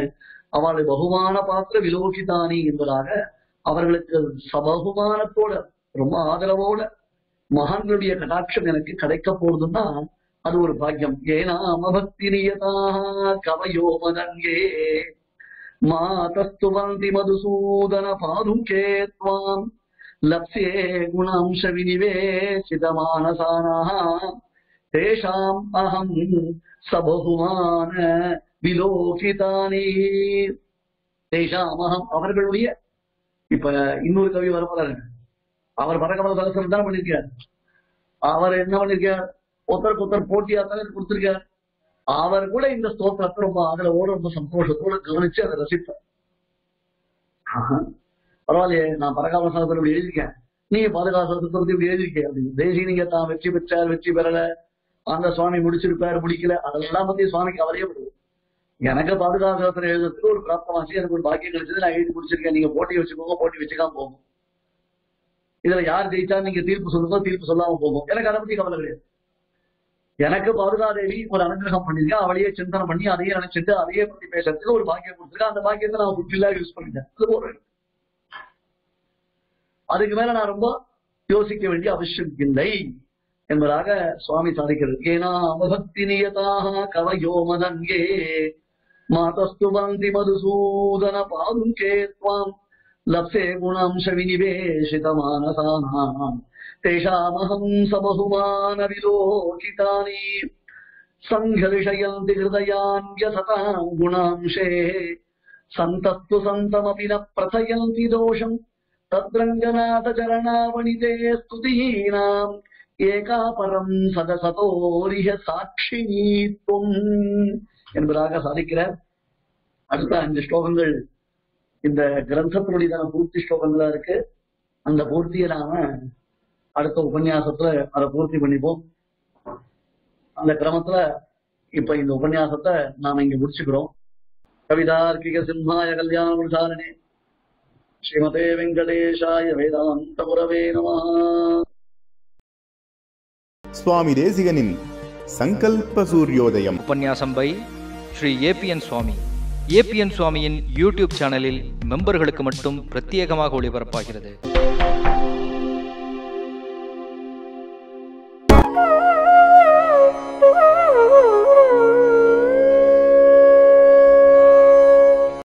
அவளை பகுமான பாத்திர விலோகிதானி என்பதாக அவர்களுக்கு சபகுமானத்தோட ரொம்ப ஆதரவோட மகான்களுடைய கடாட்சம் எனக்கு கிடைக்க போறதுன்னா அது ஒரு பாக்கியம். ஏனா அமபக்தி நியதாக கவயோ மனங்கே மாதஸ்துவந்தி மதுசூதன பாதுகே த்வாம் லப்ஸ்யே குணாம்ச விநிவேசித மானசானாஹ தேஷாம் அஹம் சபகுமான விலோகிதானி. தேஷாம் அஹம் அவர்களுடைய, இப்ப இன்னொரு கவி வரப்போறாரு, அவர் பரகமல சகசரம் தான் பண்ணிருக்கார், அவர் என்ன பண்ணிருக்கார், ஒருத்தருக்கு ஒருத்தர் போட்டியா தான் கொடுத்திருக்கார், அவர் கூட இந்த ஸ்தோத்திரத்தை ரொம்ப ஆதரவோட ரொம்ப சந்தோஷத்தோட கவனிச்சு அதை ரசிப்பார். பரவாயில்லையே, நான் பரகாமல சகசரம் இப்படி எழுதியிருக்கேன், நீங்க பாதுகாப்பு இப்படி எழுதியிருக்கேன் அப்படின்னு. தேசி நீங்க தான் வெற்றி பெற்றார் வெற்றி பெறல, அந்த சுவாமி முடிச்சிருப்பாரு முடிக்கல, அதெல்லாம் பத்தி சுவாமிக்கு அவரையே விடுவோம். எனக்கு பாதுகாப்பு எழுதுறதுக்கு ஒரு பிராப்தமாச்சு, எனக்கு ஒரு பாக்கியம் கிடைச்சது, நான் எழுதி முடிச்சிருக்கேன், நீங்க போட்டி வச்சுக்கோங்க, போட்டி வச்சுக்காம போகும், இதுல யார் ஜெயிச்சா நீங்க தீர்ப்பு சொல்லுங்க, தீர்ப்பு சொல்லாம போகும், எனக்கு அதை பத்தி கவலை கிடையாது. எனக்கு பாதுகாதேவி ஒரு அனுகிரகம் பண்ணிருக்கேன், அவளையே சிந்தனை பண்ணி அதையே நினைச்சிட்டு அதையே பத்தி பேசுறதுக்கு ஒரு பாக்கியம் கொடுத்துருக்கேன், அந்த பாக்கியத்தை நான் ஃபுல்ஃபில்லா யூஸ் பண்ணிட்டேன், அது போறேன். அதுக்கு மேல நான் ரொம்ப யோசிக்க வேண்டிய அவசியம் இல்லை என்பதாக சுவாமி சாதிக்கிறது. ஏனா அமபக்தி நியதாக கவயோ மதங்கே மாதஸ்துவந்தி மதுசூதன பாதுகே த்வாம் லப்சே குணாம்ச விநிவேசித மானசானாம் தேஷாமஹம் சபகுமான விலோகிதானி. சங்கலிஷயந்தி ஹிருதயான்யசதாம் குணாம்சே சந்தஸ்து சந்தமபி ந பிரசயந்தி தோஷம் தத்ரங்கநாத சரணாவணிதே ஸ்துதீனாம் ஏகாபரம் சதசதோரிஹ சாட்சினீத்வம் என்பதாக சாதிக்கிறார். அடுத்த 5 ஸ்லோகங்கள் இந்த கிரந்தத்தினுடைய பூர்த்தி ஸ்லோகங்களா இருக்கு. அந்த பூர்த்தியை நாம அடுத்த உபன்யாசத்துல அதை பூர்த்தி பண்ணிப்போம். அந்த கிரமத்துல இப்ப இந்த உபன்யாசத்தை நாம இங்க முடிச்சுக்கிறோம். கவிதார்க்கிக சிம்ஹாய கல்யாண குணசாலினே ஸ்ரீமதே வெங்கடேஷாய வேதாந்த குரவே நமஹ.
சுவாமி தேசிகனின் சங்கல்ப சூரியோதயம்
உபன்யாசம் by Shri ABN Swami. ABN சுவாமியின் யூடியூப் சேனலில் மெம்பர்களுக்கு மட்டும் பிரத்யேகமாக ஒளிபரப்பாகிறது.